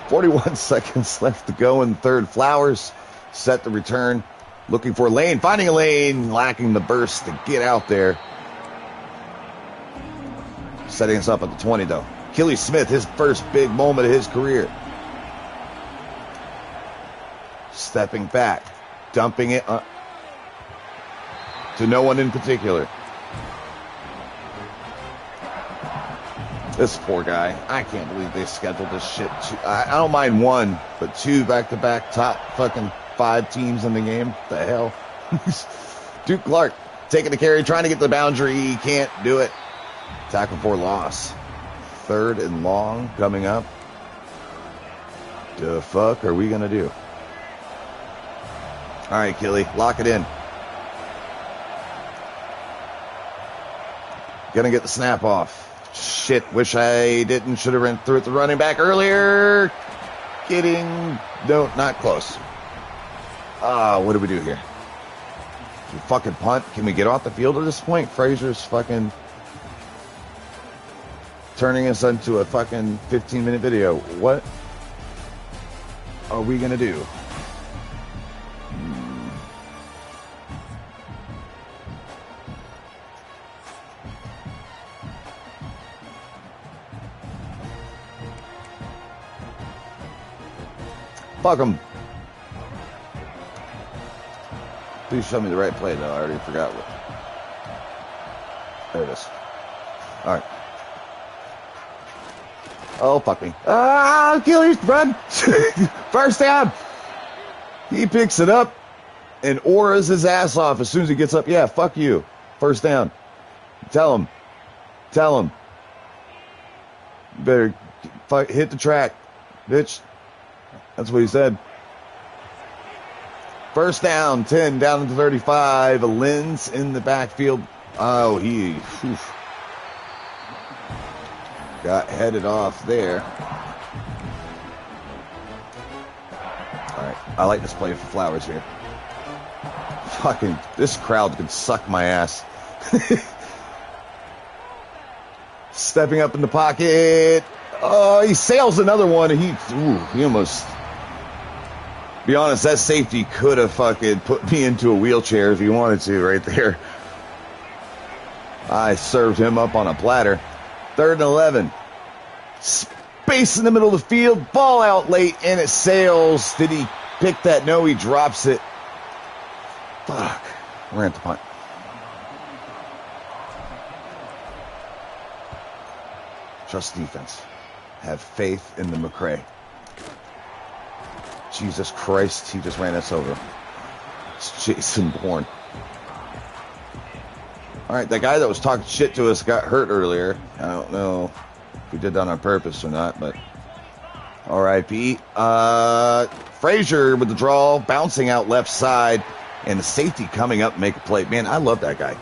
.41 seconds left to go in the third. Flowers set the return. Looking for a lane. Finding a lane. Lacking the burst to get out there. Setting us up at the 20, though. Kelly Smith, his first big moment of his career. Stepping back. Dumping it to no one in particular. This poor guy. I can't believe they scheduled this shit. I don't mind one, but two back-to-back top fucking 5 teams in the game. What the hell? Duke Clark taking the carry, trying to get the boundary. He can't do it. Tackle for loss. 3rd and long coming up. The fuck are we going to do? All right, Killy, lock it in. Gonna get the snap off. Shit, wish I didn't. Should have ran through it the running back earlier. No, not close. What do we do here? Should we fucking punt? Can we get off the field at this point? Frazier's fucking turning us into a fucking 15-minute video. What are we gonna do? Fuck him. Please show me the right play, though. I already forgot what. There it is. All right. Oh, fuck me. Achilles, run. First down. He picks it up and auras his ass off as soon as he gets up. Yeah, fuck you. First down. Tell him. You better hit the track, bitch. That's what he said. First down, 10, down to 35. A lens in the backfield. Oh, he got headed off there. All right, I like this play for Flowers here. Fucking, this crowd could suck my ass. Stepping up in the pocket. Oh, he sails another one. He almost... Be honest, that safety could have fucking put me into a wheelchair if he wanted to right there. I served him up on a platter. 3rd and 11. Space in the middle of the field. Ball out late, and it sails. Did he pick that? No, he drops it. Fuck. We're at the punt. Trust defense. Have faith in the McCray. Jesus Christ, he just ran us over. It's Jason Bourne. All right, that guy that was talking shit to us got hurt earlier. I don't know if we did that on purpose or not, but R.I.P. Frazier with the draw, bouncing out left side, and the safety coming up and make a play. Man, I love that guy.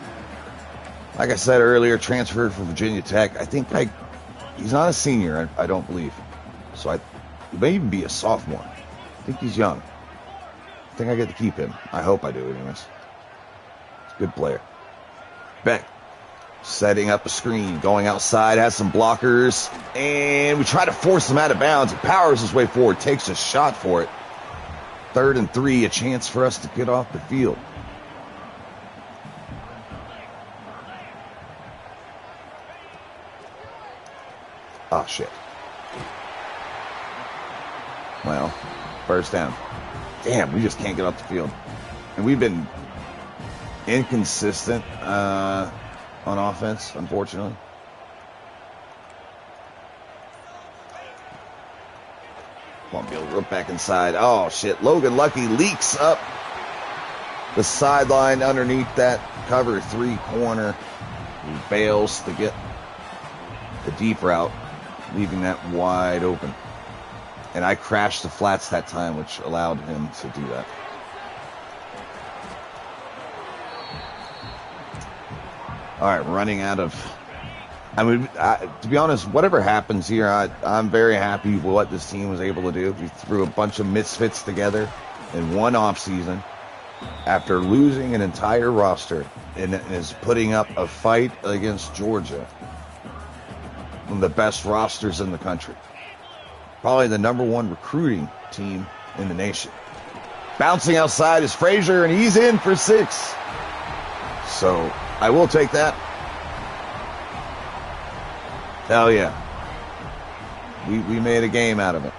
Like I said earlier, transferred from Virginia Tech. I think he's not a senior, I don't believe. So he may even be a sophomore. I think he's young. I think I get to keep him. I hope I do, anyways. He's a good player. Beck setting up a screen, going outside, has some blockers, and we try to force him out of bounds. He powers his way forward, takes a shot for it. 3rd and 3, a chance for us to get off the field. Oh, shit. Well, first down. Damn, we just can't get off the field. And we've been inconsistent on offense, unfortunately. Come on, Bill, rip back inside. Oh, shit. Logan Lucky leaks up the sideline underneath that cover 3 corner. He bails to get the deep route, leaving that wide open. And I crashed the flats that time, which allowed him to do that. All right, running out of... I mean, to be honest, whatever happens here, I'm very happy with what this team was able to do. We threw a bunch of misfits together in one offseason after losing an entire roster and is putting up a fight against Georgia, one of the best rosters in the country. Probably the #1 recruiting team in the nation. Bouncing outside is Frazier, and he's in for 6. So I will take that. Hell yeah. We made a game out of it.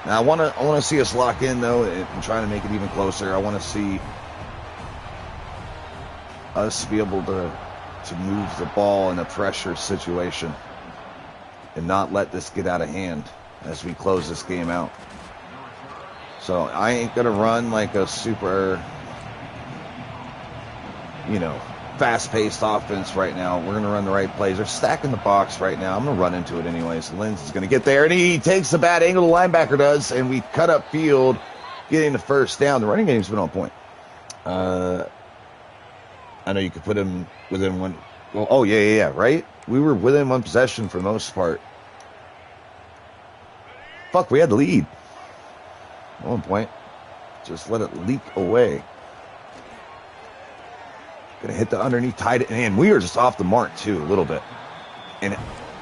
Now I want to see us lock in though and try to make it even closer. I want to see us be able to move the ball in a pressure situation and not let this get out of hand as we close this game out. So I ain't gonna run like a super, fast-paced offense right now. We're going to run the right plays. They're stacking the box right now. I'm going to run into it anyways. Lenz is going to get there, and he takes a bad angle, the linebacker does, and we cut up field, getting the first down. The running game's been on point. I know you could put him within one. Well, oh, yeah, right? We were within one possession for the most part. Fuck, we had the lead at one point. Just let it leak away. Gonna hit the underneath, tight it, and we were just off the mark too a little bit. And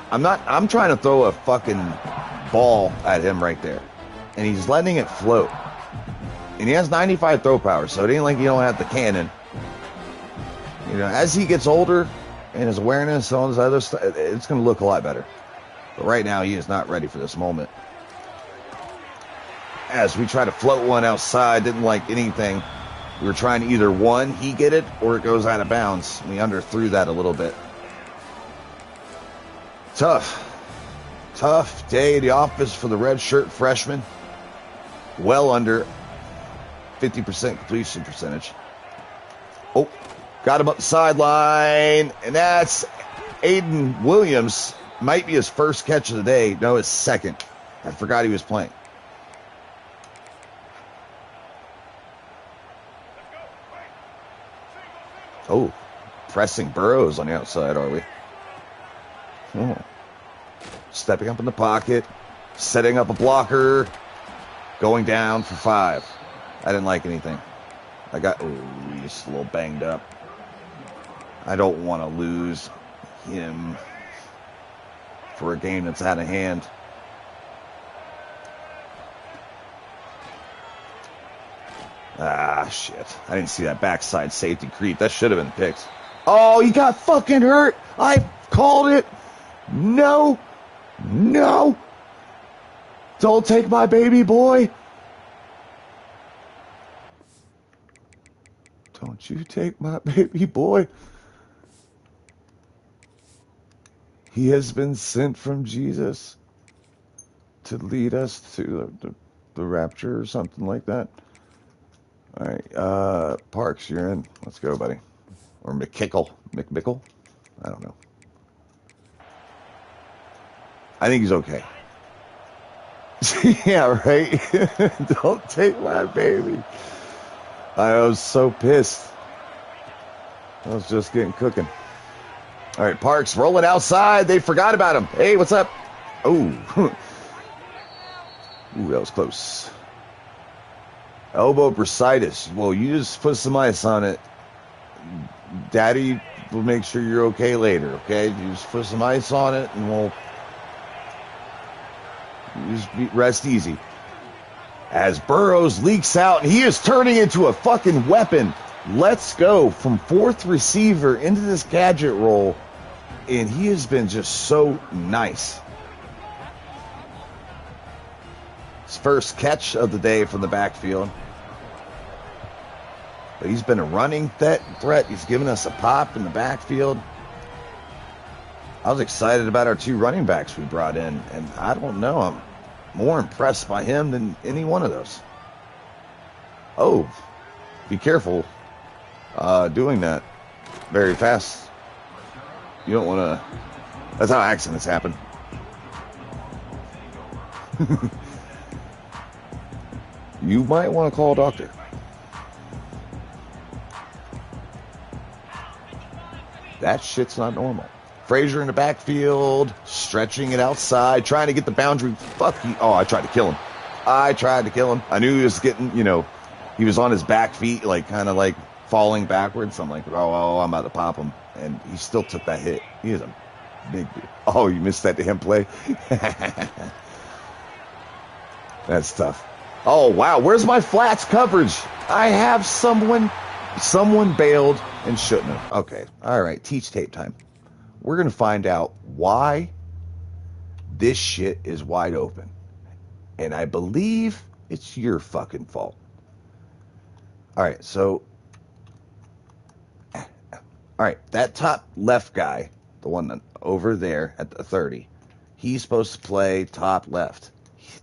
I'm trying to throw a fucking ball at him right there, and he's letting it float. And he has 95 throw power, so it ain't like you don't have the cannon. As he gets older and his awareness and all this other stuff, it's gonna look a lot better. But right now, he is not ready for this moment. As we try to float one outside, didn't like anything. We were trying to either, one, he get it, or it goes out of bounds. We underthrew that a little bit. Tough day at the office for the red shirt freshman. Well under 50% completion percentage. Oh, got him up the sideline, and that's Aiden Williams. Might be his first catch of the day. No, his second. I forgot he was playing. Oh, pressing Burrows on the outside, are we? Oh. Stepping up in the pocket, setting up a blocker, going down for 5. I didn't like anything. He's a little banged up. I don't want to lose him for a game that's out of hand. Ah, shit. I didn't see that backside safety creep. That should have been picked. Oh, he got fucking hurt. I called it. No. Don't take my baby boy. Don't you take my baby boy. He has been sent from Jesus to lead us to the rapture or something like that. All right, Parks, you're in. Let's go, buddy. Or McMickle. I don't know. I think he's okay. Yeah, right? Don't take my baby. I was so pissed. I was just getting cooking. All right, Parks rolling outside. They forgot about him. Hey, what's up? Oh. Ooh, that was close. Elbow bursitis. Well, you just put some ice on it. Daddy will make sure you're okay later, okay? You just put some ice on it and we'll just rest easy. As Burrows leaks out, and he is turning into a fucking weapon. Let's go from fourth receiver into this gadget role, and he has been just so nice. His first catch of the day from the backfield. But he's been a running threat. He's given us a pop in the backfield. I was excited about our 2 running backs we brought in, and I don't know, I'm more impressed by him than any one of those. Oh, be careful doing that very fast. You don't want to. That's how accidents happen. You might want to call a doctor. That shit's not normal. Frazier in the backfield, stretching it outside, trying to get the boundary. Fuck you. Oh, I tried to kill him. I knew he was getting, he was on his back feet, like kind of like falling backwards. I'm like, oh, I'm about to pop him. And he still took that hit. He is a big dude. Oh, you missed that damn play? That's tough. Oh, wow. Where's my flats coverage? I have someone bailed and shouldn't have. Okay. All right. Teach tape time. We're going to find out why this shit is wide open. And I believe it's your fucking fault. All right. So, all right. That top left guy, the one over there at the 30, he's supposed to play top left.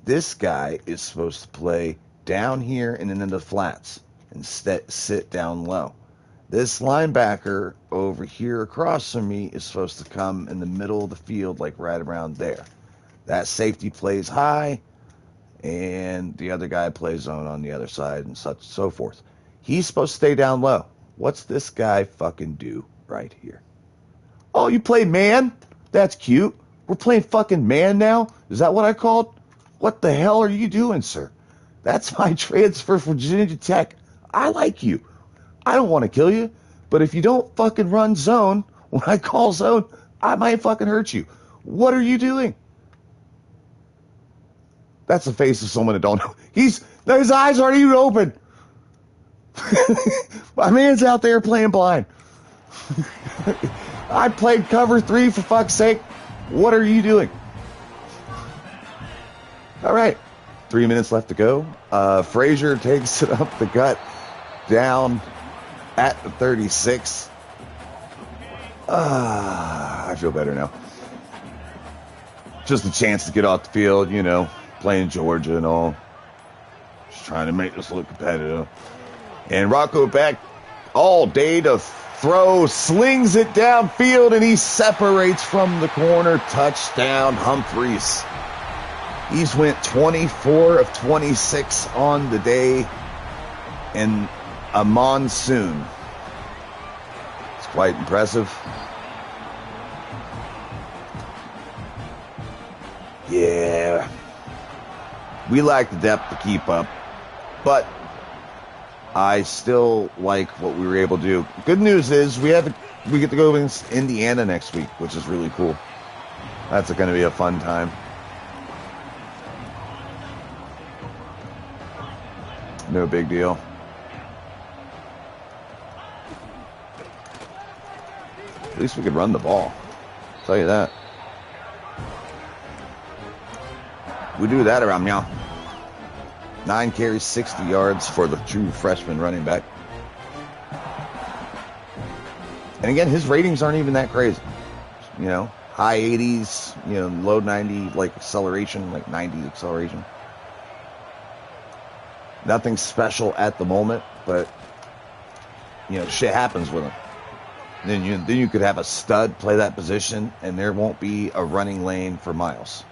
This guy is supposed to play down here and then in the flats and sit down low. This linebacker over here across from me is supposed to come in the middle of the field, like right around there. That safety plays high, and the other guy plays zone on the other side, and such and so forth. He's supposed to stay down low. What's this guy fucking do right here? Oh, you play man? That's cute. We're playing fucking man now? Is that what I called? What the hell are you doing, sir? That's my transfer from Virginia Tech. I like you. I don't want to kill you, but if you don't fucking run zone, when I call zone, I might fucking hurt you. What are you doing? That's the face of someone that don't know. His eyes aren't even open. My man's out there playing blind. I played cover 3 for fuck's sake. What are you doing? All right. 3 minutes left to go. Frazier takes it up the gut, down at the 36. I feel better now. Just a chance to get off the field, playing Georgia and all. Just trying to make this look competitive. And Rocco back all day to throw, slings it downfield, and he separates from the corner. Touchdown, Humphreys. He's went 24 of 26 on the day in a monsoon. It's quite impressive. Yeah. We lack the depth to keep up, but I still like what we were able to do. Good news is we get to go against Indiana next week, which is really cool. That's going to be a fun time. No big deal. At least we could run the ball. I'll tell you that. We do that around now. 9 carries, 60 yards for the true freshman running back. And again, his ratings aren't even that crazy. High 80s, low 90, like acceleration, like 90 acceleration. Nothing special at the moment, but, shit happens with him. Then you could have a stud play that position, and there won't be a running lane for miles.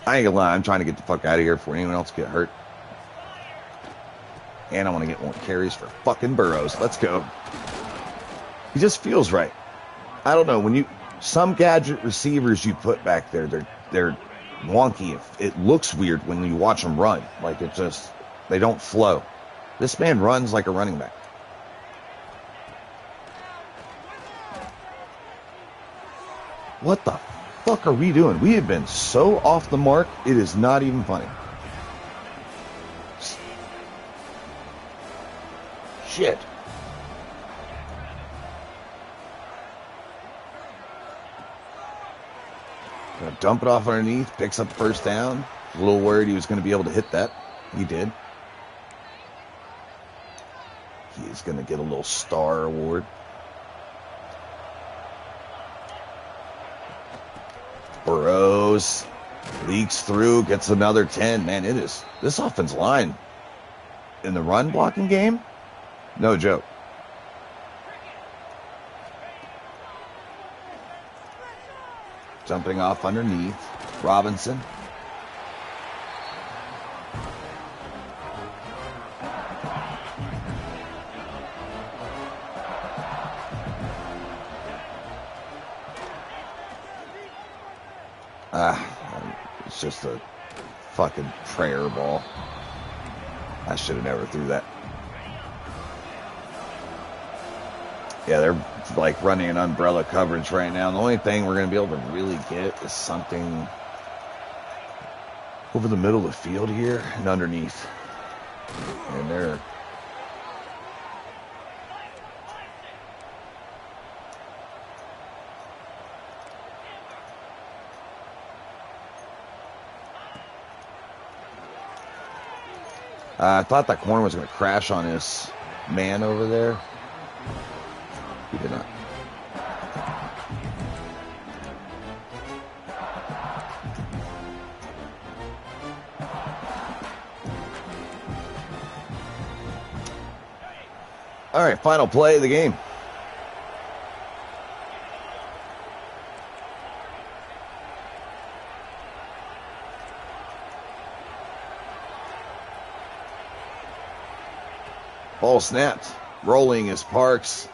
I ain't gonna lie, I'm trying to get the fuck out of here before anyone else get hurt. And I want to get more carries for fucking Burrows. Let's go. He just feels right. I don't know, when you some gadget receivers you put back there, they're wonky. It looks weird when you watch them run. Like they don't flow. This man runs like a running back. What the fuck are we doing? We have been so off the mark, it is not even funny. Shit. Gonna dump it off underneath, picks up first down. A little worried he was going to be able to hit that. He did. He is going to get a little star award. Burrows leaks through, gets another 10. Man, it is this offensive line in the run blocking game, no joke. Jumping off underneath, Robinson. It's just a fucking prayer ball. I should have never threw that. Yeah, they're like running an umbrella coverage right now. The only thing we're going to be able to really get is something over the middle of the field here and underneath. And they're... I thought that corner was going to crash on his man over there. He did not. All right, final play of the game. Ball snapped. Rolling is Parks.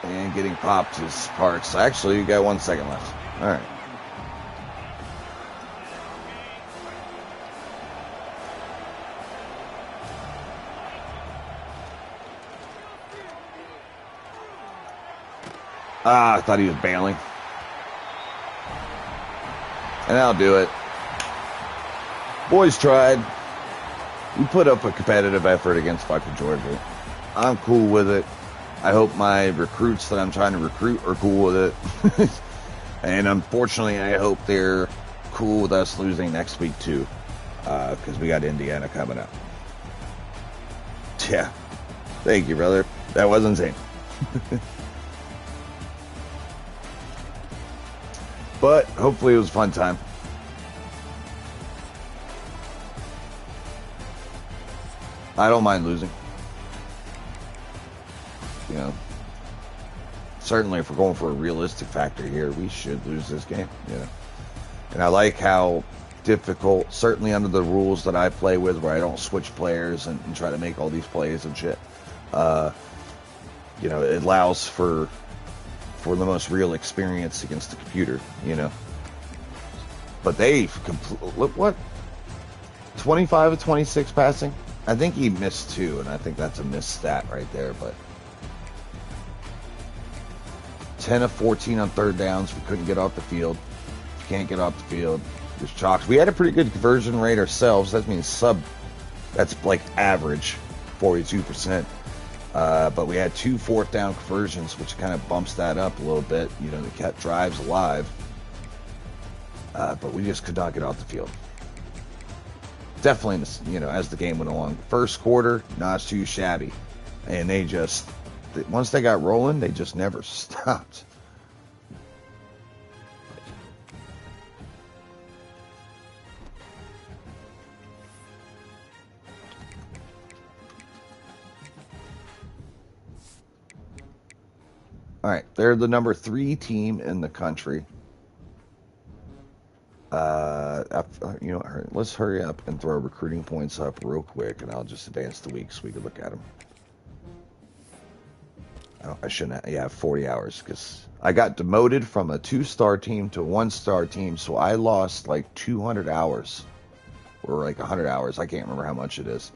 And getting popped is Parks. Actually, you got 1 second left. All right. I thought he was bailing. And I'll do it. Boys tried. We put up a competitive effort against fucking Georgia. I'm cool with it. I hope my recruits that I'm trying to recruit are cool with it. And unfortunately, I hope they're cool with us losing next week too. Because we got Indiana coming up. Yeah. Thank you, brother. That was insane. But hopefully it was a fun time. I don't mind losing. You know, certainly if we're going for a realistic factor here, we should lose this game. You know, and I like how difficult, certainly under the rules that I play with, where I don't switch players and try to make all these plays and shit. You know, it allows for the most real experience against the computer. You know, but look what 25 of 26 passing. I think he missed 2, and I think that's a missed stat right there, but 10 of 14 on third downs. We couldn't get off the field. If you can't get off the field, there's chalks. We had a pretty good conversion rate ourselves. That means that's like average, 42%. But we had 2 fourth down conversions, which kind of bumps that up a little bit. You know, they kept drives alive. But we just could not get off the field. Definitely, you know, as the game went along. First quarter, not too shabby. And once they got rolling, they just never stopped. All right, they're the number 3 team in the country. You know, let's hurry up and throw recruiting points up real quick, and I'll just advance the week so we can look at them. I shouldn't have, yeah, 40 hours because I got demoted from a 2-star team to a 1-star team, so I lost like 200 hours or like 100 hours. I can't remember how much it is.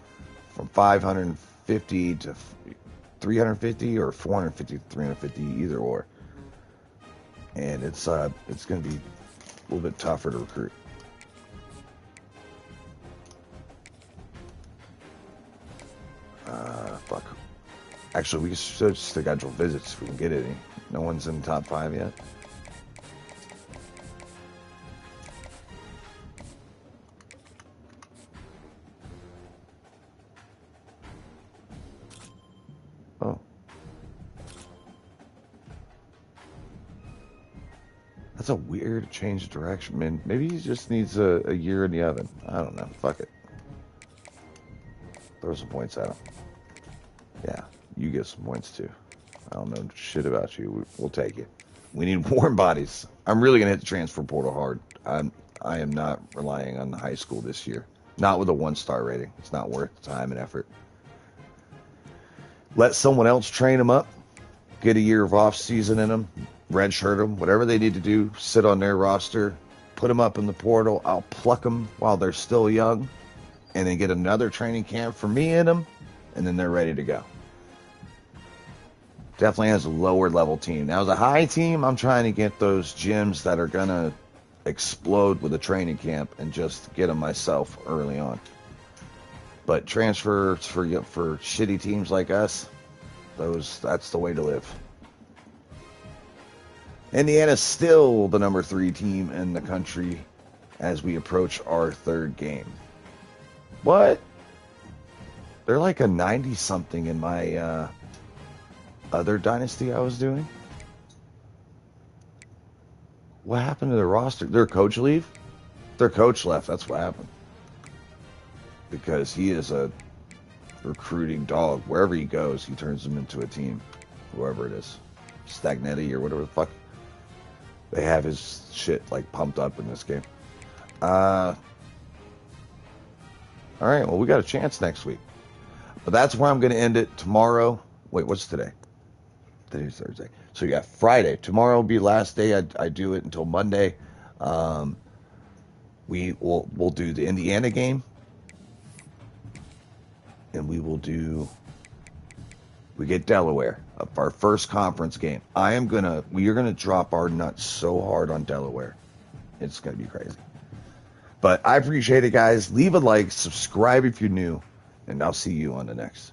From 550 to 350 or 450 to 350, either or. And it's going to be a little bit tougher to recruit. Fuck. Actually, we should schedule visits if we can get any. No one's in the top 5 yet. Oh. That's a weird change of direction, man. Maybe he just needs a year in the oven. I don't know. Fuck it. Throw some points at him. Yeah, you get some points too. I don't know shit about you. We'll take it. We need warm bodies. I'm really gonna hit the transfer portal hard. I am not relying on the high school this year. Not with a 1-star rating. It's not worth the time and effort. Let someone else train them up. Get a year of off season in them. Redshirt them. Whatever they need to do. Sit on their roster. Put them up in the portal. I'll pluck them while they're still young. And then get another training camp for me in them. And then they're ready to go. Definitely has a lower level team. Now, as a high team, I'm trying to get those gyms that are going to explode with a training camp and just get them myself early on. But transfers for shitty teams like us, that's the way to live. Indiana's still the number 3 team in the country as we approach our 3rd game. What? They're like a 90-something in my other Dynasty I was doing. What happened to the roster? Their coach leave? Their coach left. That's what happened. Because he is a recruiting dog. Wherever he goes, he turns them into a team. Whoever it is. Stagnetti or whatever the fuck. They have his shit like pumped up in this game. Alright, well, we got a chance next week. But that's where I'm going to end it tomorrow. Wait, what's today? Today's Thursday. So you got Friday. Tomorrow will be last day. I do it until Monday. We'll do the Indiana game. And we get Delaware, our first conference game. We are gonna drop our nuts so hard on Delaware. It's gonna be crazy. But I appreciate it, guys. Leave a like, subscribe if you're new, and I'll see you on the next.